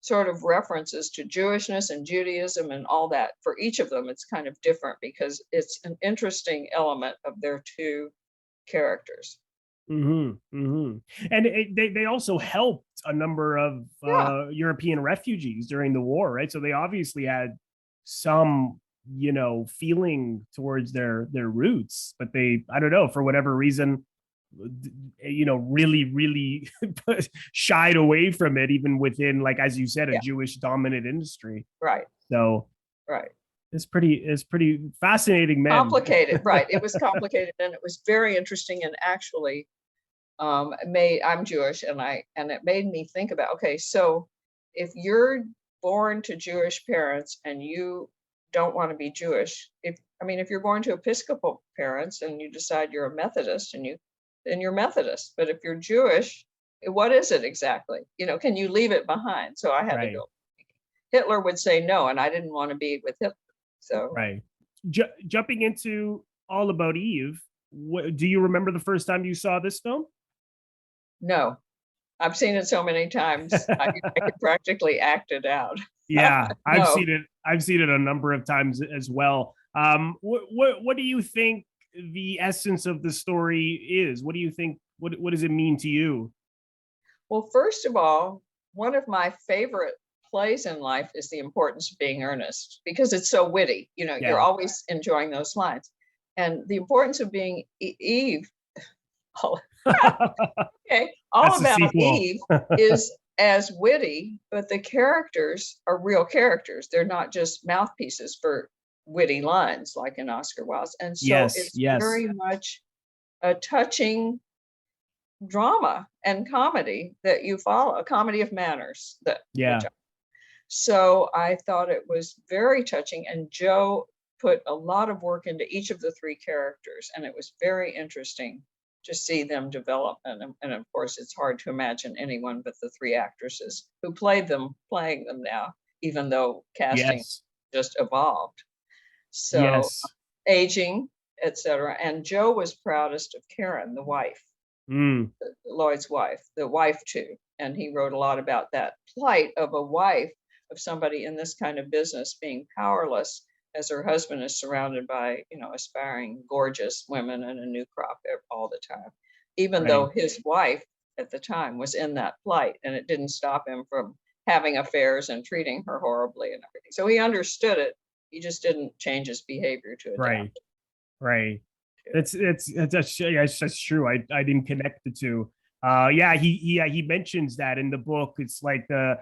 sort of references to Jewishness and Judaism and all that. For each of them, it's kind of different because it's an interesting element of their two characters. And they also helped a number of European refugees during the war, right? So they obviously had some, feeling towards their roots, but they, I don't know, for whatever reason, really shied away from it, even within, like, as you said, a Jewish dominant industry. Right. So it's pretty fascinating, man. Complicated, right? It was complicated, and it was very interesting, and actually, I'm Jewish, and it made me think about, okay, so if you're born to Jewish parents and you don't want to be Jewish, if you're born to Episcopal parents and you decide you're a Methodist, then you're Methodist. But if you're Jewish, what is it exactly? Can you leave it behind? So I had to go. Hitler would say no, and I didn't want to be with Hitler. So jumping into All About Eve, do you remember the first time you saw this film? No, I've seen it so many times. I could practically act it out. Yeah, I've seen it a number of times as well. What do you think the essence of the story is? What do you think? What does it mean to you? Well, first of all, one of my favorite plays in life is The Importance of Being Earnest, because it's so witty. You're always enjoying those lines. And The Importance of Being Eve, all about Eve is as witty, but the characters are real characters. They're not just mouthpieces for witty lines like in Oscar Wilde's. And so it's very much a touching drama and comedy that you follow, a comedy of manners. So I thought it was very touching, and Joe put a lot of work into each of the three characters, and it was very interesting to see them develop. And of course, it's hard to imagine anyone but the three actresses who playing them now, even though casting just evolved. So aging, etc. And Joe was proudest of Karen, the wife, Lloyd's wife, the wife too. And he wrote a lot about that plight of a wife, of somebody in this kind of business being powerless as her husband is surrounded by, aspiring, gorgeous women and a new crop all the time, even though his wife at the time was in that plight, and it didn't stop him from having affairs and treating her horribly and everything. So he understood it. He just didn't change his behavior to adapt. Right. That's true. I didn't connect the two. He mentions that in the book. It's like the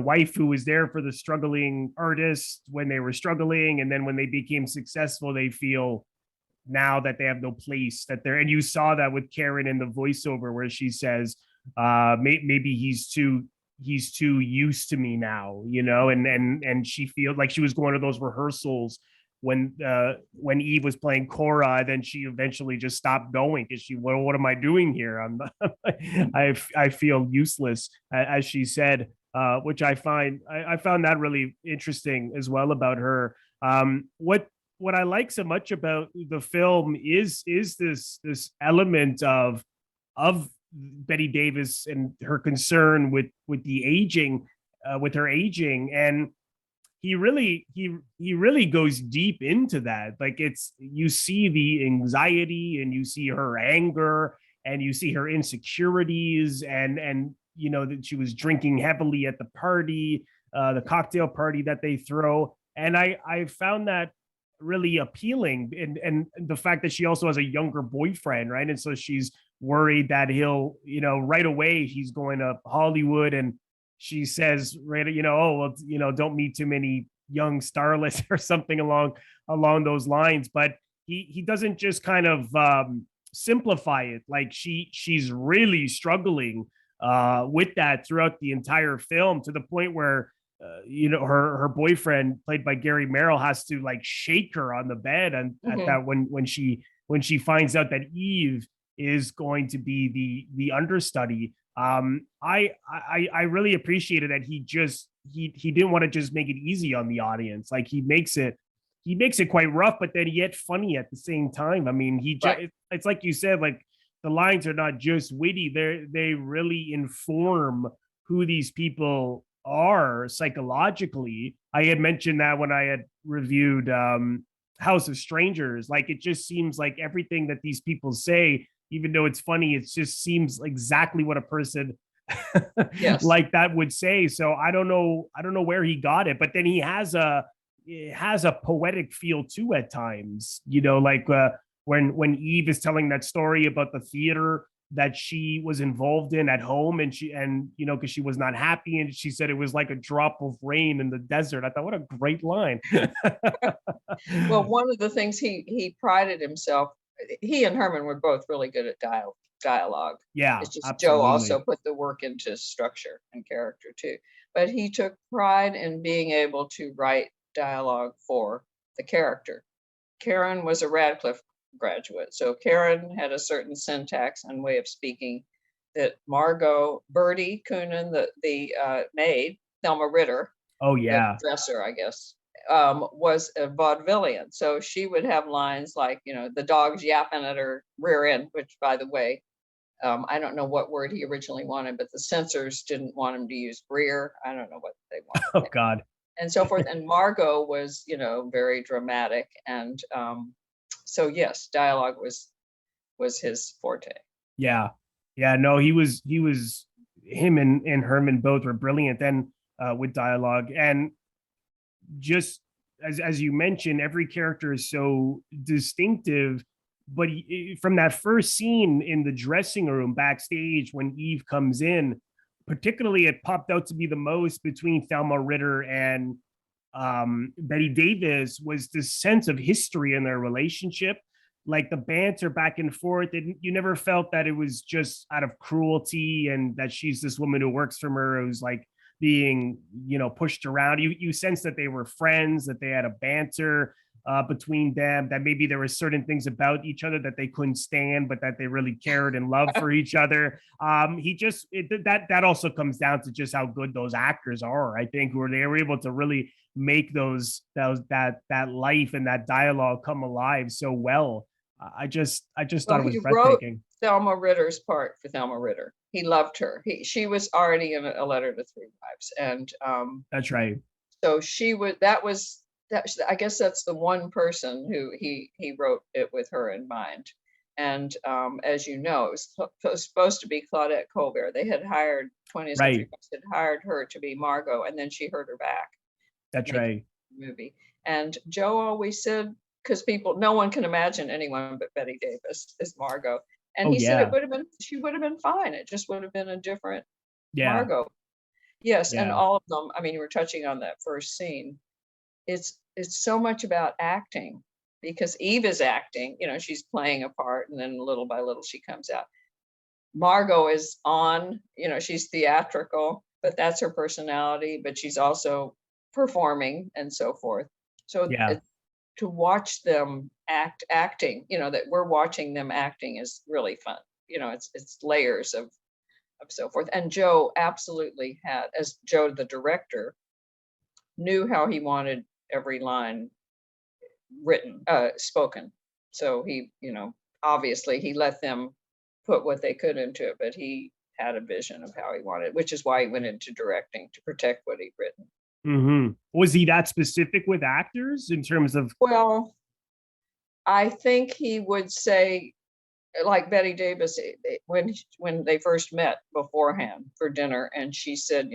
wife who was there for the struggling artists when they were struggling, and then when they became successful, they feel now that they have no place, that they're, and you saw that with Karen in the voiceover where she says, maybe he's too used to me now, and she feels like she was going to those rehearsals when Eve was playing Cora, then she eventually just stopped going because what am I doing here? I feel useless, as she said, which I found that really interesting as well about her. What I like so much about the film is this element of Bette Davis and her concern with the aging, with her aging, and he really goes deep into that. Like, you see the anxiety, and you see her anger, and you see her insecurities, and that she was drinking heavily at the party, the cocktail party that they throw, and I found that really appealing, and the fact that she also has a younger boyfriend, right? And so she's worried that he'll, right away he's going to Hollywood, and she says, right, don't meet too many young starlets or something along those lines. But he doesn't just kind of simplify it. Like, she's really struggling with that throughout the entire film, to the point where her boyfriend, played by Gary Merrill, has to like shake her on the bed, and at that when she finds out that Eve is going to be the understudy. I really appreciated that he didn't want to just make it easy on the audience. Like he makes it quite rough, but then yet funny at the same time. I mean, Right. it's like you said, like the lines are not just witty; they really inform who these people are psychologically. I had mentioned that when I had reviewed House of Strangers. Like it just seems like everything that these people say, even though it's funny, it just seems exactly what a person Yes. like that would say. So I don't know where he got it, but then it has a poetic feel too at times. You know, like when Eve is telling that story about the theater that she was involved in at home, and you know, because she was not happy, and she said it was like a drop of rain in the desert. I thought, what a great line. Well, one of the things he prided himself, he and Herman were both really good at dialogue. Yeah, It's just Joe also absolutely. put the work into structure and character too. But he took pride in being able to write dialogue for the character. Karen was a Radcliffe graduate, so Karen had a certain syntax and way of speaking that Margot Bertie Coonan, the maid, Thelma Ritter, Oh the yeah. dresser, I guess, was a vaudevillian. So she would have lines like, the dog's yapping at her rear end, which, by the way, I don't know what word he originally wanted, but the censors didn't want him to use rear. I don't know what they wanted Oh there, God. and so forth. And Margot was, very dramatic, and so yes, dialogue was his forte. Yeah. Yeah. No, him and Herman both were brilliant and with dialogue. And just as you mentioned, every character is so distinctive. But from that first scene in the dressing room backstage when Eve comes in, particularly it popped out to be the most between Thelma Ritter and Bette Davis was this sense of history in their relationship, like the banter back and forth. And you never felt that it was just out of cruelty and that she's this woman who works for her who's like being, you know, pushed around. You sense that they were friends, that they had a banter between them, that maybe there were certain things about each other that they couldn't stand, but that they really cared and loved for each other. That also comes down to just how good those actors are. I think where they were able to really make that life and that dialogue come alive so well. I just Well, thought it was he wrote breathtaking. Thelma Ritter's part for Thelma Ritter. He loved her. She was already in a letter to three wives, and That's right. so she was. I guess that's the one person who he wrote it with her in mind. And as you know, it was supposed to be Claudette Colbert. They had hired 20th Century Right. Fox had hired her to be Margot, and then she hurt her back That's making right. the movie. And Joe always said, because no one can imagine anyone but Bette Davis as Margot. And Oh he said yeah. she would have been fine. It just would have been a different Yeah. Margot. Yes, and Yeah. all of them. I mean, you were touching on that first scene. It's so much about acting because Eve is acting. She's playing a part, and then little by little she comes out. Margot is on. She's theatrical, but that's her personality. But she's also performing and so forth. So Yeah. to watch them acting, that we're watching them acting is really fun. It's layers of so forth. And Joe absolutely had, as Joe the director, knew how he wanted every line written, spoken. So he, obviously he let them put what they could into it, but he had a vision of how he wanted, which is why he went into directing to protect what he'd written. Was he that specific with actors in terms of? Well, I think he would say, like Bette Davis, when they first met beforehand for dinner, and she said,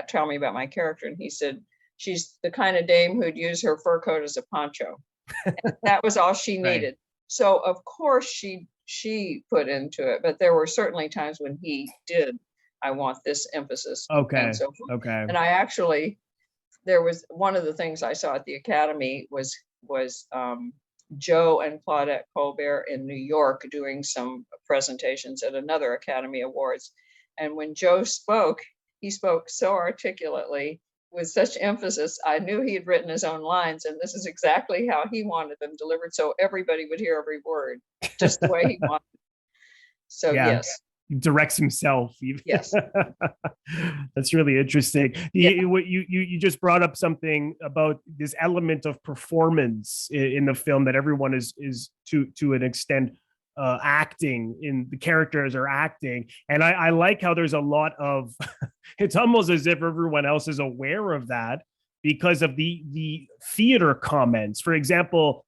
tell me about my character, and he said, she's the kind of dame who'd use her fur coat as a poncho. And that was all she Right. needed. So of course she put into it, but there were certainly times when he did. I want this emphasis and Okay. so forth. Okay. And I actually, there was one of the things I saw at the Academy was Joe and Claudette Colbert in New York doing some presentations at another Academy Awards. And when Joe spoke, he spoke so articulately with such emphasis. I knew he had written his own lines, and this is exactly how he wanted them delivered, so everybody would hear every word, just the way he wanted. So Yeah. yes, He directs himself. yes, That's really interesting. yeah, You just brought up something about this element of performance in the film, that everyone is to an extent acting, in the characters are acting. And I like how there's a lot of it's almost as if everyone else is aware of that because of the theater comments. For example,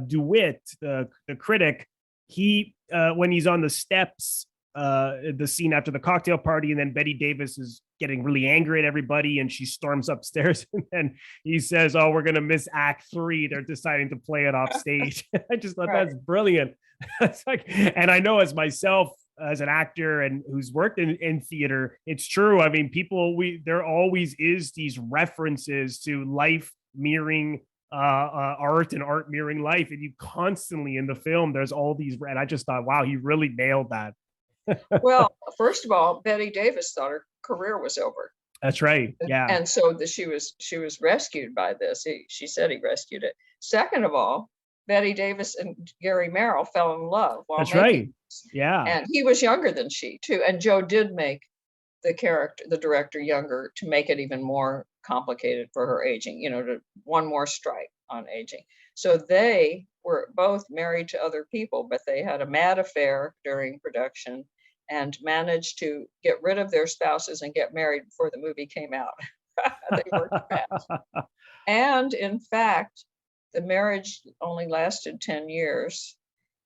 DeWitt, the critic, he when he's on the steps, the scene after the cocktail party, and then Bette Davis is getting really angry at everybody, and she storms upstairs, and then he says, "Oh, we're gonna miss Act 3. They're deciding to play it off stage." I just thought right. that's brilliant. It's like, and I know as myself, as an actor and who's worked in theater, it's true. I mean, there always is these references to life mirroring art, and art mirroring life, and you constantly in the film there's all these, and I just thought, wow, he really nailed that. Well, first of all, Bette Davis thought her career was over. That's right. Yeah. And so she was rescued by this. She said he rescued it. Second of all, Bette Davis and Gary Merrill fell in love while That's making right. this. Yeah. And he was younger than she too. And Joe did make the director younger to make it even more complicated for her aging, to one more strike on aging. So they were both married to other people, but they had a mad affair during production and managed to get rid of their spouses and get married before the movie came out. They worked fast. And in fact, the marriage only lasted 10 years.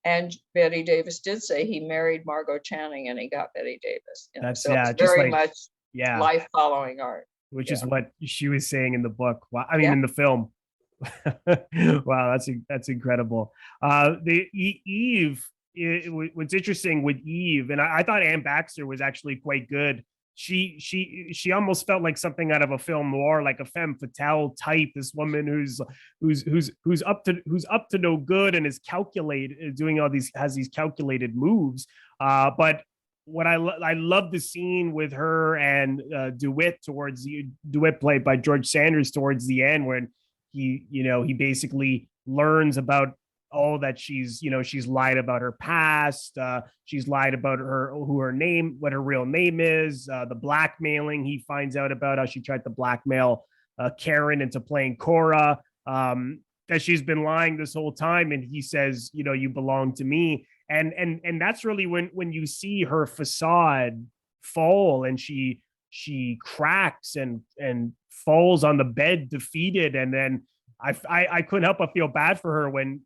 And Bette Davis did say he married Margot Channing and he got Bette Davis. That's, so yeah, it's just very like, much yeah, life following art. which Yeah. is what she was saying in the book. Wow. I mean, Yeah. in the film. Wow, that's incredible. Eve. What's interesting with Eve, and I thought Anne Baxter was actually quite good. She almost felt like something out of a film noir, like a femme fatale type. This woman who's up to no good, and is calculated, doing all these, has these calculated moves. But what I love the scene with her and DeWitt, played by George Sanders, towards the end, when he basically learns about all that she's lied about her past. She's lied about what her real name is. The blackmailing, he finds out about how she tried to blackmail Karen into playing Cora. That she's been lying this whole time, and he says, you belong to me. And that's really when you see her facade fall, and she cracks and falls on the bed defeated. And then I couldn't help but feel bad for her when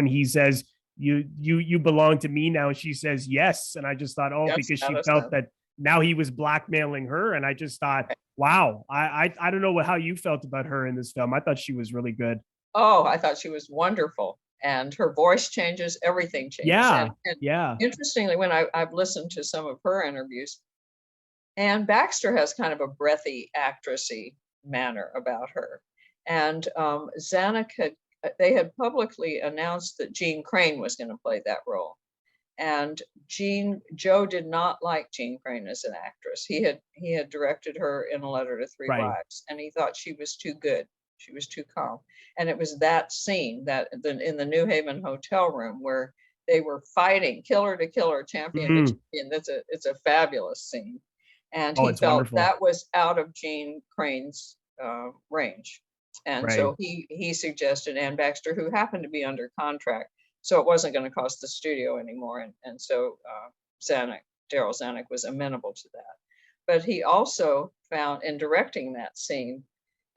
he says, you belong to me now, and she says yes. And I just thought, oh, yes, because she felt that now he was blackmailing her. And I just thought, wow, I don't know how you felt about her in this film. I thought she was really good. Oh, I thought she was wonderful. And her voice changes, everything changes. Yeah. And yeah. Interestingly, when I've listened to some of her interviews, Anne Baxter has kind of a breathy, actressy manner about her. And Zanuck they had publicly announced that Jean Crane was going to play that role. And Joe did not like Jean Crane as an actress. He had directed her in A Letter to Three Wives, and he thought she was too good. She was too calm. And it was that scene that in the New Haven hotel room where they were fighting killer to killer, champion to champion. It's a fabulous scene. And he felt wonderful. That was out of Jean Crane's range. And so he suggested Anne Baxter, who happened to be under contract, so it wasn't going to cost the studio anymore. And so Daryl Zanuck was amenable to that. But he also found, in directing that scene,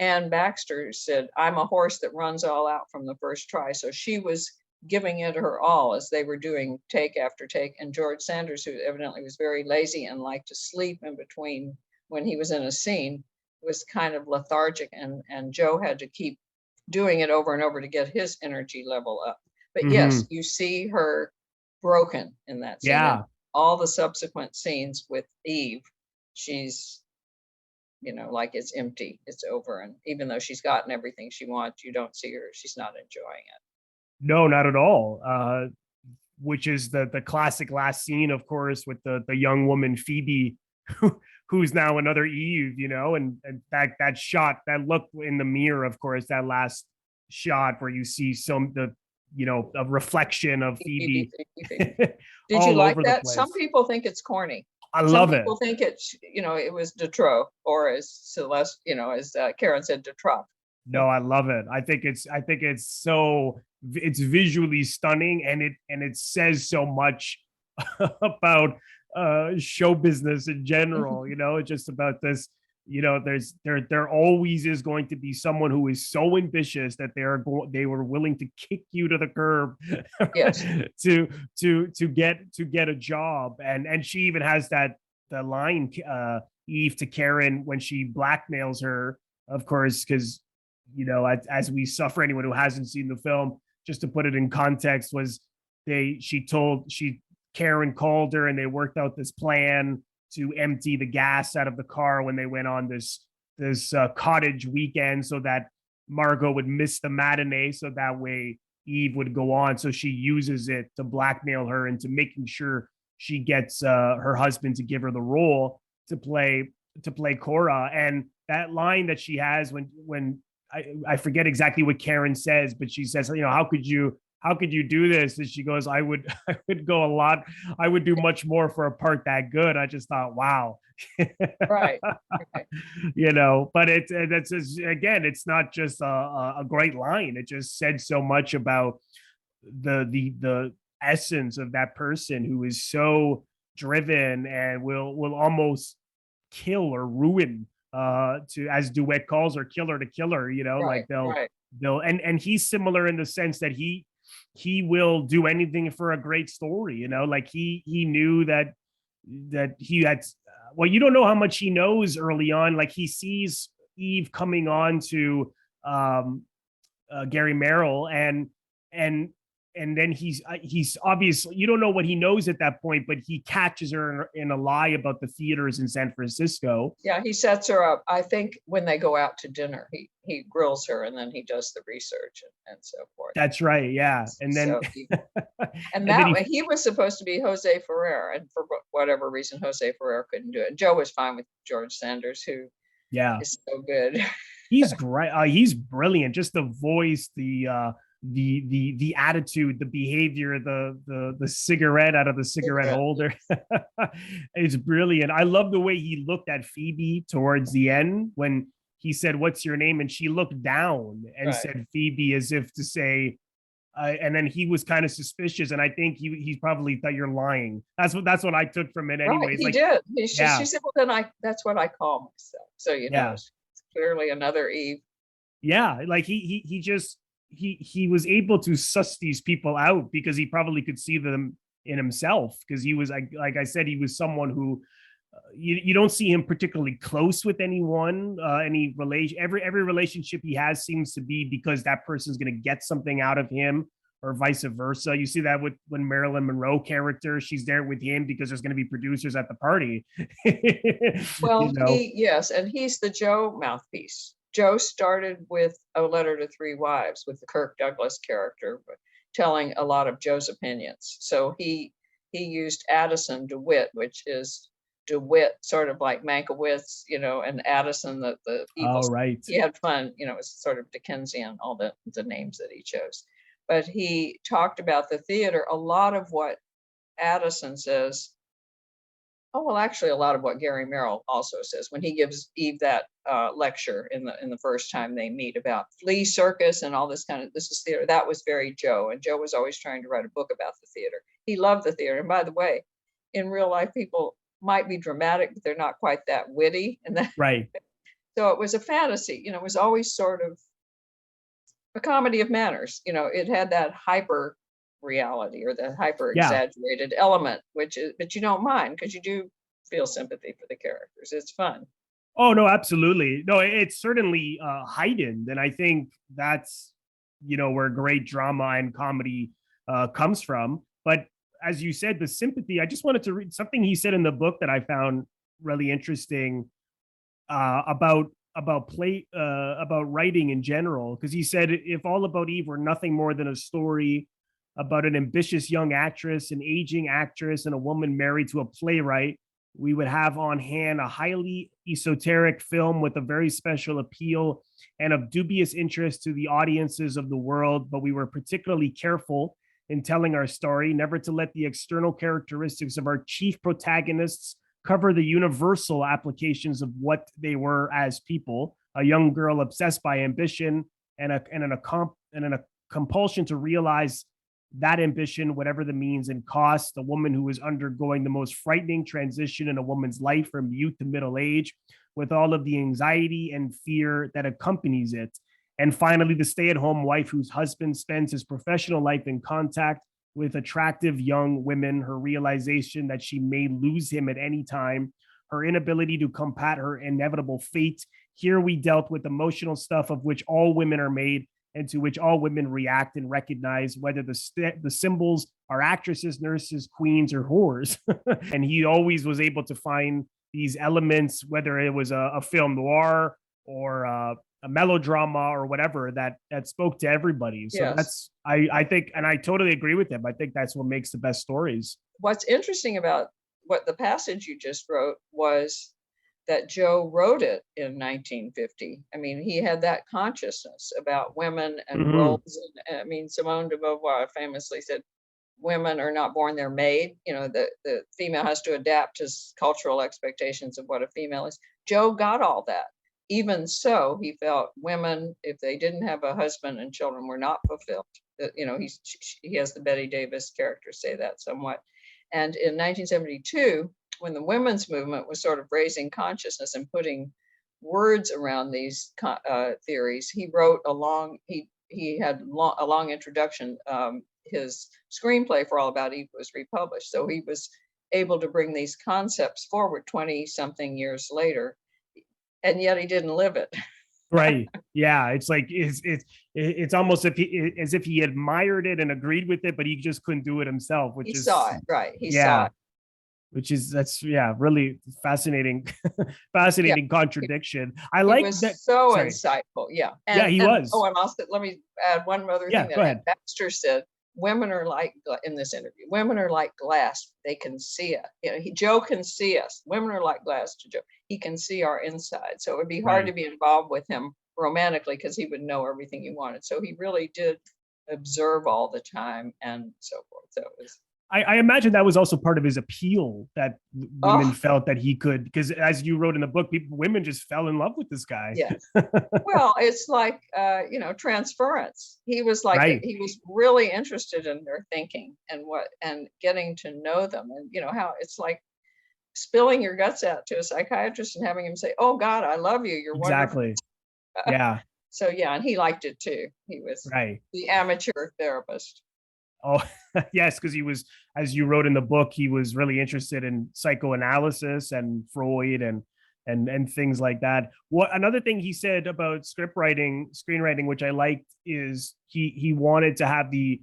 Anne Baxter said, "I'm a horse that runs all out from the first try." So she was giving it her all as they were doing take after take. And George Sanders, who evidently was very lazy and liked to sleep in between when he was in a scene, was kind of lethargic, and Joe had to keep doing it over and over to get his energy level up. But yes, you see her broken in that scene. Yeah. And all the subsequent scenes with Eve, she's, like it's empty, it's over. And even though she's gotten everything she wants, you don't see her, she's not enjoying it. No, not at all. Which is the classic last scene, of course, with the young woman Phoebe, who's now another Eve, and that shot, that look in the mirror, of course, that last shot where you see a reflection of Phoebe Did you all like over the that? place. Some people think it's corny. I Some love it. people think it's, it was de trop, or as Celeste, as Karen said, de trop. No, I love it. It's visually stunning, and it says so much about show business in general. It's just about this. There always is going to be someone who is so ambitious that they were willing to kick you to the curb, Yes, to get a job. And she even has the line, Eve, to Karen when she blackmails her, of course, because as we suffer, anyone who hasn't seen the film, just to put it in context, was Karen called her and they worked out this plan to empty the gas out of the car when they went on this cottage weekend, so that Margot would miss the matinee, so that way Eve would go on. So she uses it to blackmail her into making sure she gets her husband to give her the role to play Cora. And that line that she has when I forget exactly what Karen says, but she says, how could you do this? And she goes, I would go a lot. I would do much more for a part that good. I just thought, wow. right. But it's not just a great line. It just said so much about the essence of that person who is so driven and will almost kill or ruin, as Duet calls her, killer to killer, Right, right. they'll and he's similar in the sense that he will do anything for a great story, like he knew that he had, well, you don't know how much he knows early on. Like he sees Eve coming on to Gary Merrill, and then he's obviously, you don't know what he knows at that point, but he catches her in a lie about the theaters in San Francisco. Yeah, he sets her up. I think when they go out to dinner, he grills her, and then he does the research and so forth. That's right. Yeah. And then he was supposed to be Jose Ferrer, and for whatever reason, Jose Ferrer couldn't do it. And Joe was fine with George Sanders, who is so good. He's great. He's brilliant. Just the voice, the attitude, the behavior, the cigarette out of the cigarette holder. It's brilliant. I love the way he looked at Phoebe towards the end when he said, "What's your name?" And she looked down and said Phoebe, as if to say, and then he was kind of suspicious. And I think he probably thought, you're lying. That's what I took from it anyways. Right, he did. She said, well, then that's what I call myself. So, it's clearly another Eve. Yeah. Like he was able to suss these people out because he probably could see them in himself, because he was, like I said, he was someone who you don't see him particularly close with anyone, any relation. Every relationship he has seems to be because that person's going to get something out of him, or vice versa. You see that when Marilyn Monroe character, she's there with him because there's going to be producers at the party. Well, and he's the Joe mouthpiece. Joe started with A Letter to Three Wives with the Kirk Douglas character, telling a lot of Joe's opinions. So he used Addison DeWitt, which is DeWitt, sort of like Mankiewicz, and Addison, the evil. Oh, right. He had fun, it was sort of Dickensian, all the names that he chose. But he talked about the theater. A lot of what Addison says, actually, a lot of what Gary Merrill also says when he gives Eve that lecture in the first time they meet about flea circus and all this is theater. That was very Joe, and Joe was always trying to write a book about the theater. He loved the theater. And by the way, in real life, people might be dramatic, but they're not quite that witty. And that, right. So it was a fantasy. It was always sort of a comedy of manners. It had that hyper reality or the hyper exaggerated element, but you don't mind because you do feel sympathy for the characters. It's fun. Oh no, absolutely. No, it's certainly heightened, and I think that's where great drama and comedy comes from. But as you said, the sympathy, I just wanted to read something he said in the book that I found really interesting about writing in general, because he said, if All About Eve were nothing more than a story about an ambitious young actress, an aging actress, and a woman married to a playwright, we would have on hand a highly esoteric film with a very special appeal and of dubious interest to the audiences of the world, but we were particularly careful in telling our story, never to let the external characteristics of our chief protagonists cover the universal applications of what they were as people, a young girl obsessed by ambition and a compulsion to realize that ambition, whatever the means and cost, a woman who is undergoing the most frightening transition in a woman's life from youth to middle age, with all of the anxiety and fear that accompanies it. And finally, the stay-at-home wife whose husband spends his professional life in contact with attractive young women, her realization that she may lose him at any time, her inability to combat her inevitable fate. Here we dealt with emotional stuff of which all women are made, and to which all women react and recognize, whether the symbols are actresses, nurses, queens, or whores. And he always was able to find these elements, whether it was a film noir or a melodrama or whatever, that spoke to everybody. So Yes. that's, I think, and I totally agree with him. I think that's what makes the best stories. What's interesting about what the passage you just wrote was that Joe wrote it in 1950. I mean, he had that consciousness about women and roles. And, I mean, Simone de Beauvoir famously said, women are not born, they're made. You know, the female has to adapt to cultural expectations of what a female is. Joe got all that. Even so, he felt women, if they didn't have a husband and children, were not fulfilled. You know, he has the Bette Davis character say that somewhat. And in 1972, when the women's movement was sort of raising consciousness and putting words around these theories, he wrote he had a long introduction. His screenplay for All About Eve was republished. So he was able to bring these concepts forward 20 something years later, and yet he didn't live it. Right. Yeah. It's like, it's almost as if he admired it and agreed with it, but he just couldn't do it himself, which He is, saw it, right? He saw it. Which is, that's, really fascinating, contradiction. I He like was that. so Sorry. insightful. Yeah. He was. Oh, and also, let me add one other thing Go ahead. that Baxter said. Women are like, in this interview, women are like glass. They can see it. You know, Joe can see us. Women are like glass to Joe. He can see our inside. So it would be hard to be involved with him romantically because he would know everything you wanted. So he really did observe all the time and so forth. So it was. I imagine that was also part of his appeal, that women felt that he could, because as you wrote in the book, women just fell in love with this guy. Yeah. Well, it's like, you know, transference. He was like, he was really interested in their thinking and getting to know them. And, you know, how it's like spilling your guts out to a psychiatrist and having him say, "Oh God, I love you. You're exactly wonderful." Yeah. So, yeah. And he liked it too. He was the amateur therapist. Oh, yes, because he was, as you wrote in the book, he was really interested in psychoanalysis and Freud and things like that. Another thing he said about screenwriting, which I liked, is he wanted to have the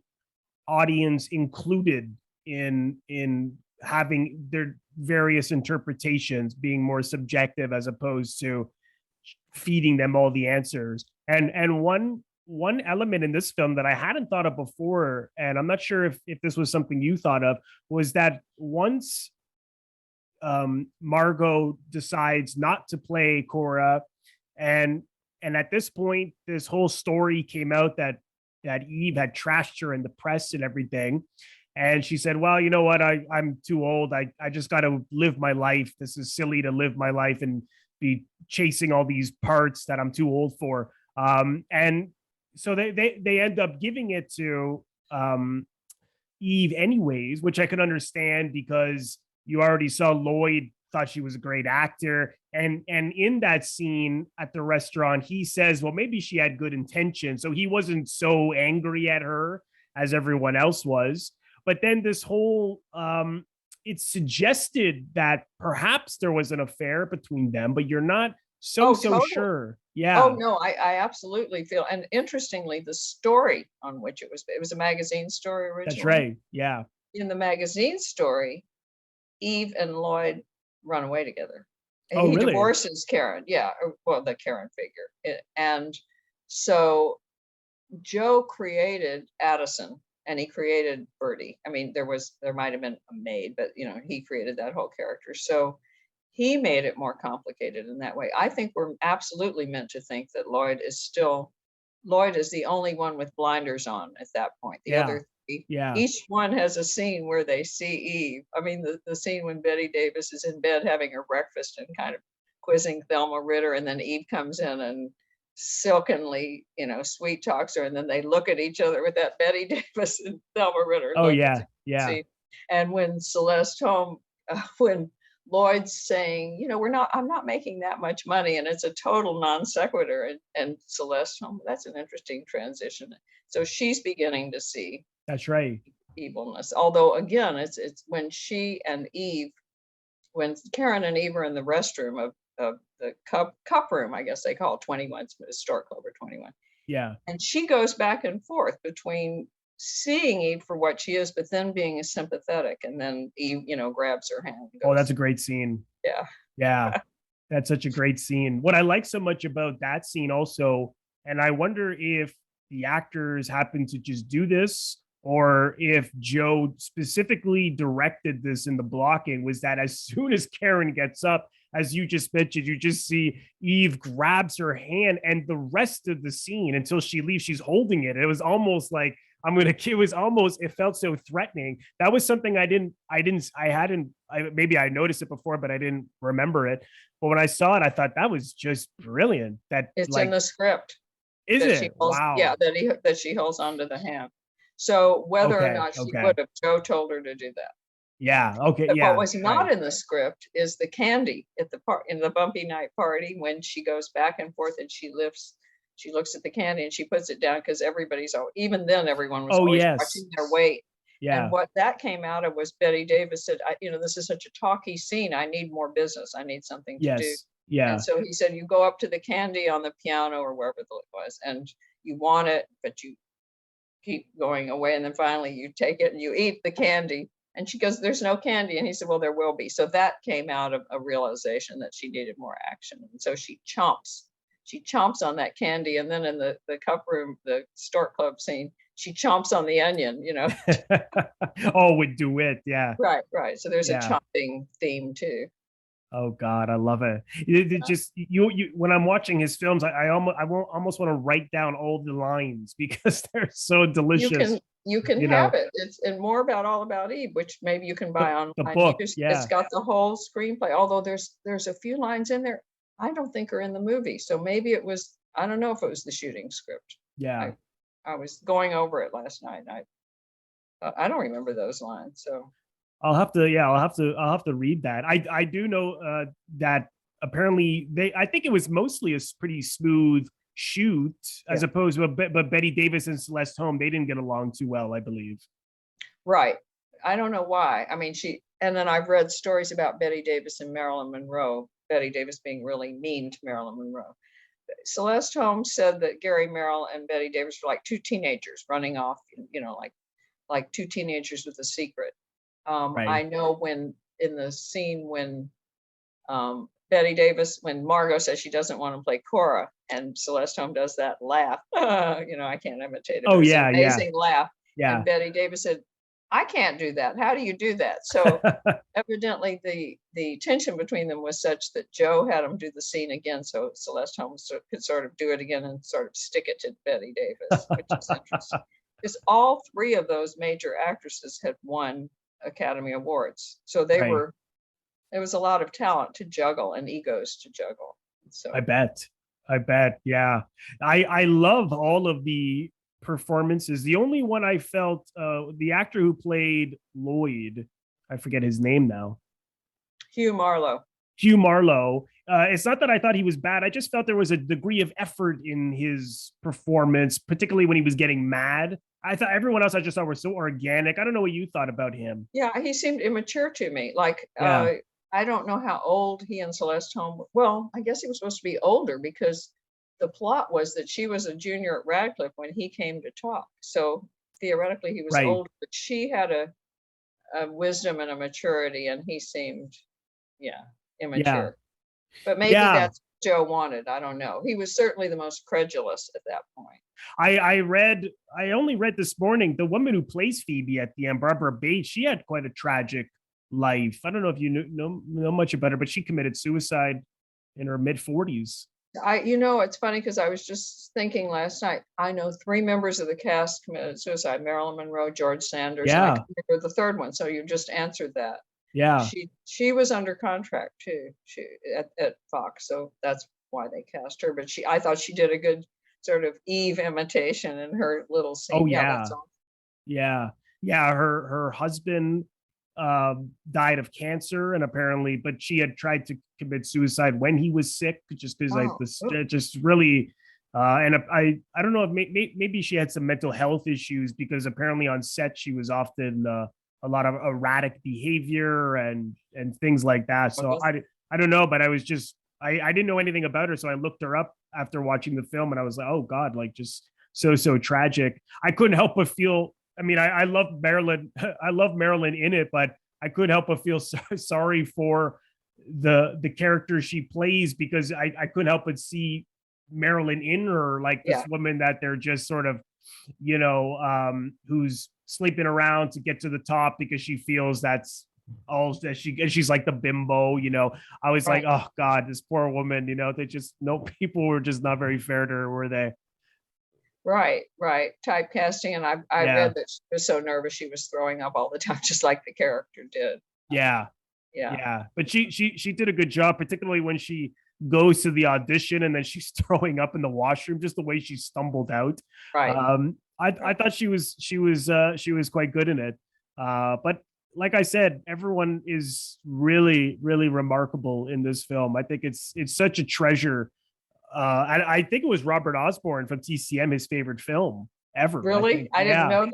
audience included in having their various interpretations being more subjective as opposed to feeding them all the answers. And one element in this film that I hadn't thought of before, and I'm not sure if this was something you thought of, was that once Margot decides not to play Cora, and at this point, this whole story came out that Eve had trashed her in the press and everything. And she said, well, you know what? I'm too old. I just got to live my life. This is silly to live my life and be chasing all these parts that I'm too old for. And so they end up giving it to Eve anyways, which I could understand because you already saw Lloyd thought she was a great actor. And in that scene at the restaurant, he says, well, maybe she had good intentions. So he wasn't so angry at her as everyone else was. But then this whole, it suggested that perhaps there was an affair between them, but you're not so totally sure. Yeah. Oh, no, I absolutely feel. And interestingly, the story on which it was a magazine story originally. That's right. Yeah. In the magazine story, Eve and Lloyd run away together. Oh, he really? Divorces Karen. Yeah. Well, the Karen figure. And so Joe created Addison and he created Bertie. I mean, there might have been a maid, but you know, he created that whole character. So he made it more complicated in that way. I think we're absolutely meant to think that Lloyd is the only one with blinders on at that point. The Yeah. other three, Yeah. each one has a scene where they see Eve. I mean, the scene when Bette Davis is in bed having her breakfast and kind of quizzing Thelma Ritter, and then Eve comes in and silkenly, you know, sweet talks her, and then they look at each other with that Bette Davis and Thelma Ritter Oh look. yeah. Yeah. And when Celeste Holm, when Lloyd's saying, you know, I'm not making that much money, and it's a total non sequitur, and Celeste Holm, that's an interesting transition. So she's beginning to see That's right. evilness. Although again, it's when she and Eve, when Karen and Eve are in the restroom of the cup room, I guess they call it 21, Store Club or 21. Yeah. And she goes back and forth between seeing Eve for what she is, but then being sympathetic. And then Eve, you know, grabs her hand. And goes, Oh, that's a great scene. yeah. Yeah. That's such a great scene. What I like so much about that scene also, and I wonder if the actors happen to just do this, or if Joe specifically directed this in the blocking, was that as soon as Karen gets up, as you just mentioned, you just see Eve grabs her hand, and the rest of the scene until she leaves, she's holding it. It was almost like, it felt so threatening. That was something maybe I noticed it before, but I didn't remember it. But when I saw it, I thought that was just brilliant. That it's in the script. Is it? Wow. Yeah, that she holds onto the hand. So whether or not she would have, Joe told her to do that. Yeah. Okay. But yeah. what was not in the script is the candy at in the bumpy night party, when she goes back and forth and she looks at the candy and she puts it down, because even then everyone was always watching their weight. Yeah. And what that came out of was Bette Davis said, you know, this is such a talky scene. I need more business. I need something to do. Yeah. And so he said, you go up to the candy on the piano or wherever it was, and you want it, but you keep going away. And then finally you take it and you eat the candy. And she goes, there's no candy. And he said, well, there will be. So that came out of a realization that she needed more action. And so she chomps on that candy. And then in the cup room, the Stork Club scene, she chomps on the onion, you know. Oh, with DeWitt. Yeah. Right. So there's a chomping theme too. Oh God, I love it. It just you when I'm watching his films, I almost want to write down all the lines because they're so delicious. You can have it. It's all about Eve, which maybe you can buy online. The book, It's got the whole screenplay. Although there's a few lines in there I don't think are in the movie. So maybe it was, I don't know if it was the shooting script. Yeah. I was going over it last night. I don't remember those lines. So I'll have to read that. I do know that apparently I think it was mostly a pretty smooth shoot as opposed to but Bette Davis and Celeste Holm, they didn't get along too well, I believe. Right. I don't know why. I mean, and then I've read stories about Bette Davis and Marilyn Monroe, Bette Davis being really mean to Marilyn Monroe. Celeste Holm said that Gary, Merrill, and Bette Davis were like two teenagers running off, like two teenagers with a secret. Right. I know when in the scene when Bette Davis, when Margot says she doesn't want to play Cora, and Celeste Holm does that laugh, I can't imitate it. Oh yeah, amazing laugh. Yeah. And Bette Davis said, I can't do that. How do you do that? So evidently the tension between them was such that Joe had him do the scene again, so Celeste Holm could sort of do it again and sort of stick it to Bette Davis, which is interesting. Because all three of those major actresses had won Academy Awards, so there was a lot of talent to juggle and egos to juggle. So I bet, yeah. I love all of the performances. The only one I felt, the actor who played Lloyd, I forget his name now. Hugh Marlowe. It's not that I thought he was bad. I just felt there was a degree of effort in his performance, particularly when he was getting mad. I thought everyone else I just thought were so organic. I don't know what you thought about him. Yeah, he seemed immature to me. Like, I don't know how old he and Celeste Holm were. Well, I guess he was supposed to be older because the plot was that she was a junior at Radcliffe when he came to talk. So theoretically he was older, but she had a wisdom and a maturity, and he seemed, immature. But maybe Joe wanted. I don't know. He was certainly the most credulous at that point. I only read this morning, the woman who plays Phoebe at the end, Barbara Bates, she had quite a tragic life. I don't know if you know much about her, but she committed suicide in her mid 40s. It's funny because I was just thinking last night, I know 3 members of the cast committed suicide: Marilyn Monroe, George Sanders, and I Yeah. can't remember the third one. So you just answered that. Yeah. She was under contract too, at Fox, so that's why they cast her. But I thought she did a good sort of Eve imitation in her little scene. Oh Yeah, yeah. that's all. Yeah. Her husband died of cancer, and apparently, but she had tried to commit suicide when he was sick, just because like this just really and I don't know if maybe she had some mental health issues, because apparently on set she was often a lot of erratic behavior and things like that. So I don't know, but I was just I didn't know anything about her, so I looked her up after watching the film, and I was like, oh God, like just so tragic. I couldn't help but feel. I mean, I love Marilyn. I love Marilyn in it, but I couldn't help but feel sorry for the character she plays, because I couldn't help but see Marilyn in her, like this woman that they're just sort of, who's sleeping around to get to the top because she feels that's all that she's like the bimbo. I was like, oh God, this poor woman. They just people were just not very fair to her, were they? Right. Typecasting, and I read that she was so nervous she was throwing up all the time, just like the character did. Yeah. But she did a good job, particularly when she goes to the audition and then she's throwing up in the washroom, just the way she stumbled out. Right. I thought she was quite good in it. But like I said, everyone is really, really remarkable in this film. I think it's such a treasure. I think it was Robert Osborne from TCM, his favorite film ever. Really? I didn't know that.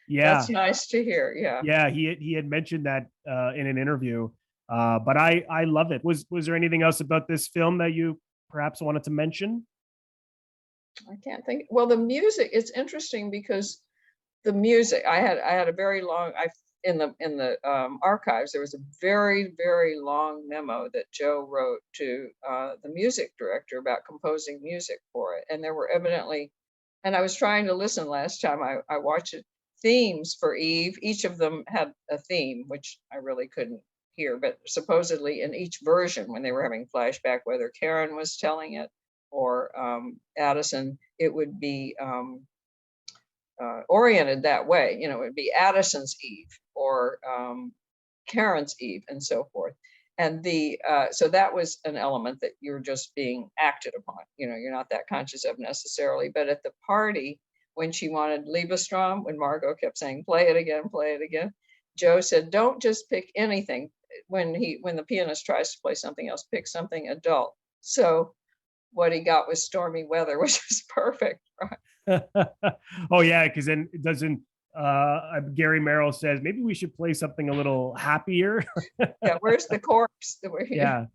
Yeah. That's nice to hear. Yeah. Yeah, he had mentioned that in an interview. But I love it. Was there anything else about this film that you perhaps wanted to mention? I can't think. Well, the music, it's interesting because the music, I had a very long, in the archives, there was a very, very long memo that Joe wrote to the music director about composing music for it. And there were evidently, and I was trying to listen last time I watched it, themes for Eve. Each of them had a theme, which I really couldn't hear, but supposedly in each version, when they were having flashback, whether Karen was telling it or Addison, it would be oriented that way. It would be Addison's Eve or Karen's Eve, and so forth. And so that was an element that you're just being acted upon. You're not that conscious of necessarily. But at the party, when she wanted Liebestrom, when Margot kept saying, play it again, Joe said, don't just pick anything. When the pianist tries to play something else, pick something adult. So what he got was Stormy Weather, which was perfect. Right? Oh yeah, because then it doesn't. Gary Merrill says maybe we should play something a little happier. Yeah, where's the corpse? Yeah.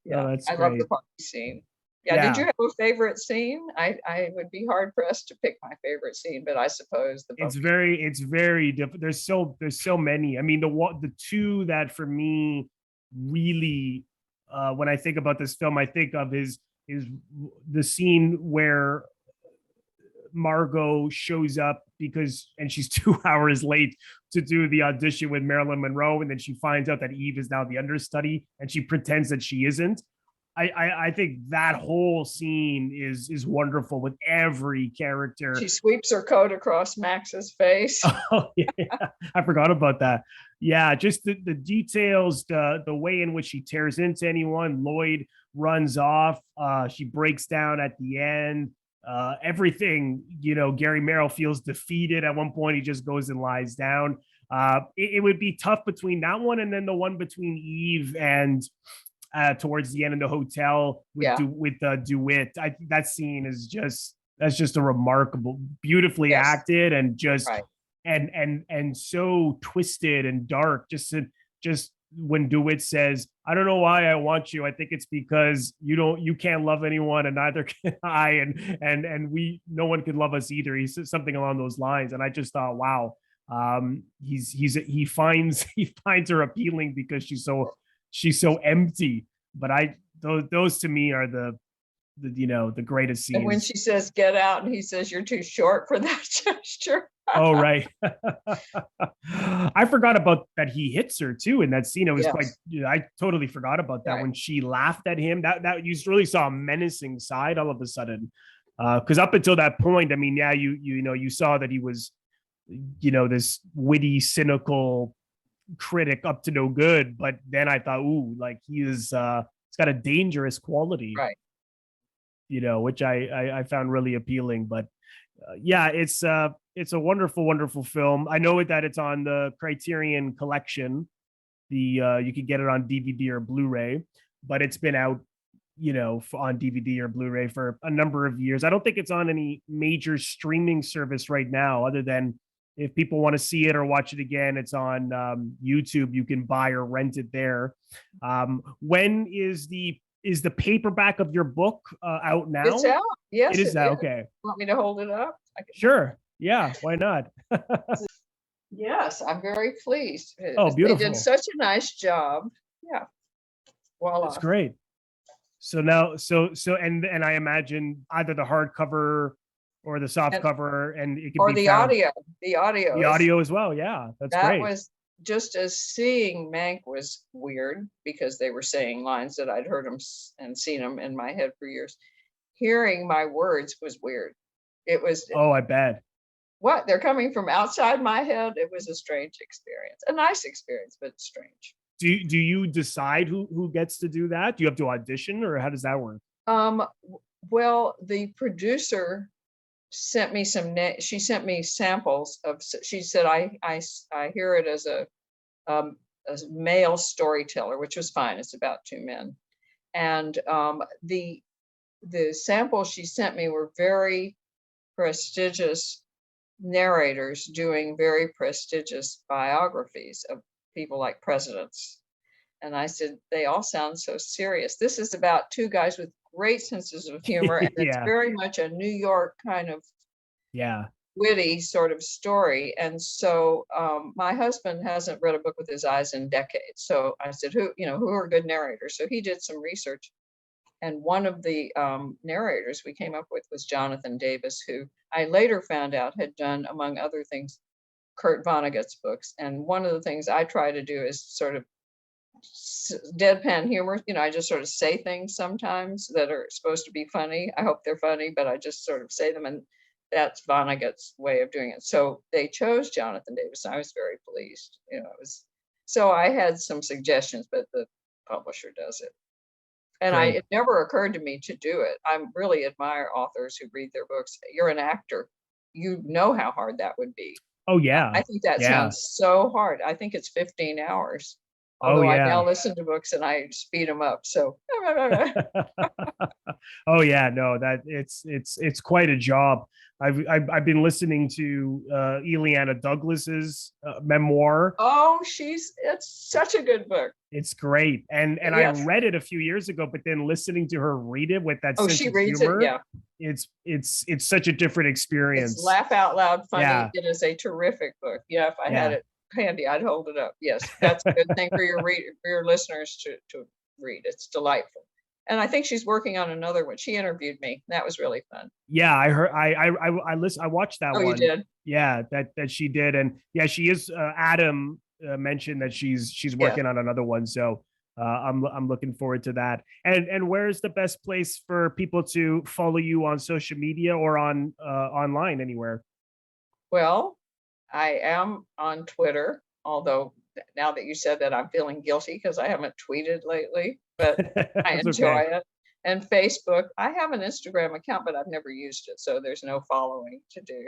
Yeah, oh, that's I great. love the party scene. Yeah, did you have a favorite scene? I would be hard pressed to pick my favorite scene, but I suppose it's very different. There's so many. I mean, the two that for me really, when I think about this film, I think of is the scene where Margot shows up and she's 2 hours late to do the audition with Marilyn Monroe, and then she finds out that Eve is now the understudy, and she pretends that she isn't. I think that whole scene is wonderful with every character. She sweeps her coat across Max's face. Oh yeah, I forgot about that. Yeah, just the details, the way in which she tears into anyone. Lloyd runs off. She breaks down at the end. Everything, Gary Merrill feels defeated at one point. He just goes and lies down. It would be tough between that one and then the one between Eve and towards the end in the hotel with DeWitt. I think that scene is just a remarkable, beautifully acted, and just and so twisted and dark. Just when DeWitt says, I don't know why I want you. I think it's because you can't love anyone, and neither can I, and no one can love us either. He said something along those lines, and I just thought, wow, he finds her appealing because she's so empty. But those to me are the the greatest And when scenes. she says get out and he says you're too short for that gesture. Oh, right. I forgot about that. He hits her too in that scene. It was quite, Yes, I totally forgot about that right. when she laughed at him. That you really saw a menacing side all of a sudden. Because up until that point, I mean, yeah, you saw that he was, this witty, cynical critic up to no good. But then I thought, ooh, like he's got a dangerous quality, Right. which I found really appealing. But yeah, it's a wonderful, wonderful film. I know that it's on the Criterion Collection. You could get it on DVD or Blu-ray, but it's been out, on DVD or Blu-ray for a number of years. I don't think it's on any major streaming service right now, other than if people want to see it or watch it again, it's on YouTube. You can buy or rent it there. When is the paperback of your book out now? It's out. Yes, It is it out. is. Okay. Want me to hold it up? Sure. Yeah. Why not? Yes, I'm very pleased. Oh, They beautiful. did such a nice job. Yeah. Voila. That's great. So now, and I imagine either the hardcover or the soft cover, and it Or can be the found. audio. The audio. The audio as well. Yeah, that's That great. was just as seeing Mank was weird because they were saying lines that I'd heard them and seen them in my head for years. Hearing my words was weird. It was Oh, I bet. what they're coming from outside my head. It was a strange experience, a nice experience, but strange. Do you decide who gets to do that? Do you have to audition, or how does that work? Well, the producer sent me she sent me samples of, she said I hear it as a male storyteller, which was fine. It's about two men. And the samples she sent me were very prestigious narrators doing very prestigious biographies of people like presidents. And I said, they all sound so serious. This is about two guys with great senses of humor, and it's very much a New York kind of witty sort of story. And so my husband hasn't read a book with his eyes in decades. So I said, who are good narrators? So he did some research. And one of the narrators we came up with was Jonathan Davis, who I later found out had done, among other things, Kurt Vonnegut's books. And one of the things I try to do is sort of deadpan humor. I just sort of say things sometimes that are supposed to be funny. I hope they're funny, but I just sort of say them. And that's Vonnegut's way of doing it. So they chose Jonathan Davis. And I was very pleased. So I had some suggestions, but the publisher does it. And it never occurred to me to do it. I really admire authors who read their books. You're an actor. You know how hard that would be. Oh, yeah. I think that sounds so hard. I think it's 15 hours. Although I now listen to books and I speed them up. So. Oh yeah, no, that it's quite a job. I've been listening to Ileana Douglas's memoir. Oh, it's such a good book. It's great, and I read it a few years ago, but then listening to her read it with that sense she of reads humor, it, it's such a different experience. It's laugh out loud funny. Yeah. It is a terrific book. Yeah, if I had it handy, I'd hold it up. Yes, that's a good thing for your listeners to read. It's delightful. And I think she's working on another one. She interviewed me. That was really fun. Yeah, I heard. I watched that one. Oh, you did? Yeah, that she did, and yeah, she is. Adam mentioned that she's working on another one. So I'm looking forward to that. And where's the best place for people to follow you on social media or on online anywhere? Well, I am on Twitter, although now that you said that, I'm feeling guilty because I haven't tweeted lately, but I enjoy it. And Facebook, I have an Instagram account, but I've never used it, so there's no following to do.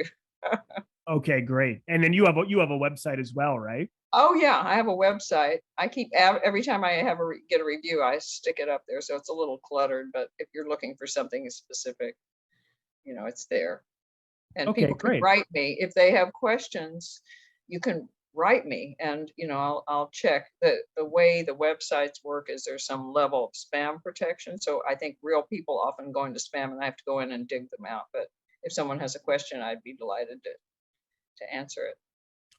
Okay, great. And then you have a website as well, right? Oh yeah, I have a website. I keep every time I get a review, I stick it up there, so it's a little cluttered. But if you're looking for something specific, it's there. And people can write me if they have questions. You can write me, and I'll check. The way the websites work is there's some level of spam protection. So I think real people often go into spam, and I have to go in and dig them out. But if someone has a question, I'd be delighted to answer it.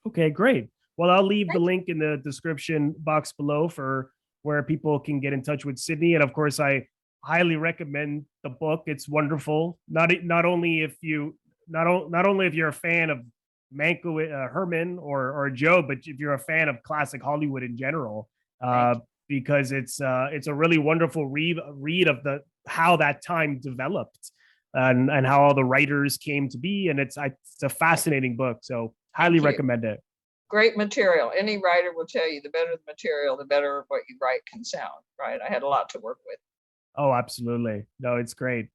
Okay, great. Well, I'll leave the link in the description box below for where people can get in touch with Sydney. And of course, I highly recommend the book. It's wonderful. Not only if you're a fan of Mankiewicz, Herman or Joe, but if you're a fan of classic Hollywood in general, because it's a really wonderful read of how that time developed and how all the writers came to be, and it's a fascinating book. So highly recommend it. Great material. Any writer will tell you the better the material, the better what you write can sound. Right? I had a lot to work with. Oh, absolutely. No, it's great.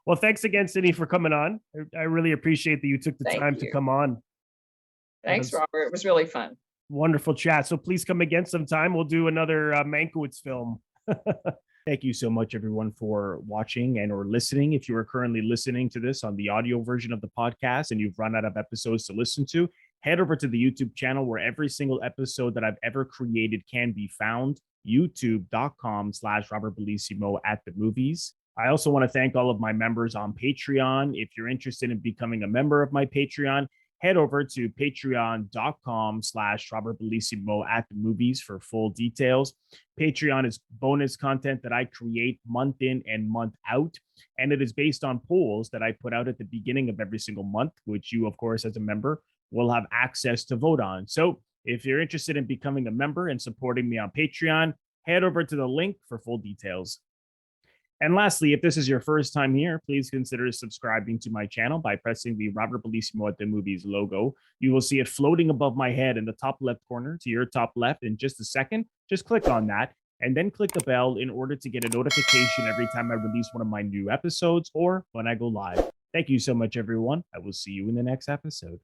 Well, thanks again, Sydney, for coming on. I really appreciate that you took the time to come on. Thanks, Robert. It was really fun. Wonderful chat. So please come again sometime. We'll do another Mankiewicz film. Thank you so much, everyone, for watching and or listening. If you are currently listening to this on the audio version of the podcast and you've run out of episodes to listen to, head over to the YouTube channel where every single episode that I've ever created can be found. youtube.com/Robert Bellissimo at the movies. I also want to thank all of my members on Patreon. If you're interested in becoming a member of my Patreon, head over to patreon.com/Robert Bellissimo at the movies for full details. Patreon is bonus content that I create month in and month out, and it is based on polls that I put out at the beginning of every single month, which you, of course, as a member, will have access to vote on. So if you're interested in becoming a member and supporting me on Patreon, head over to the link for full details. And lastly, if this is your first time here, please consider subscribing to my channel by pressing the Robert Bellissimo at the Movies logo. You will see it floating above my head in the top left corner to your top left in just a second. Just click on that and then click the bell in order to get a notification every time I release one of my new episodes or when I go live. Thank you so much, everyone. I will see you in the next episode.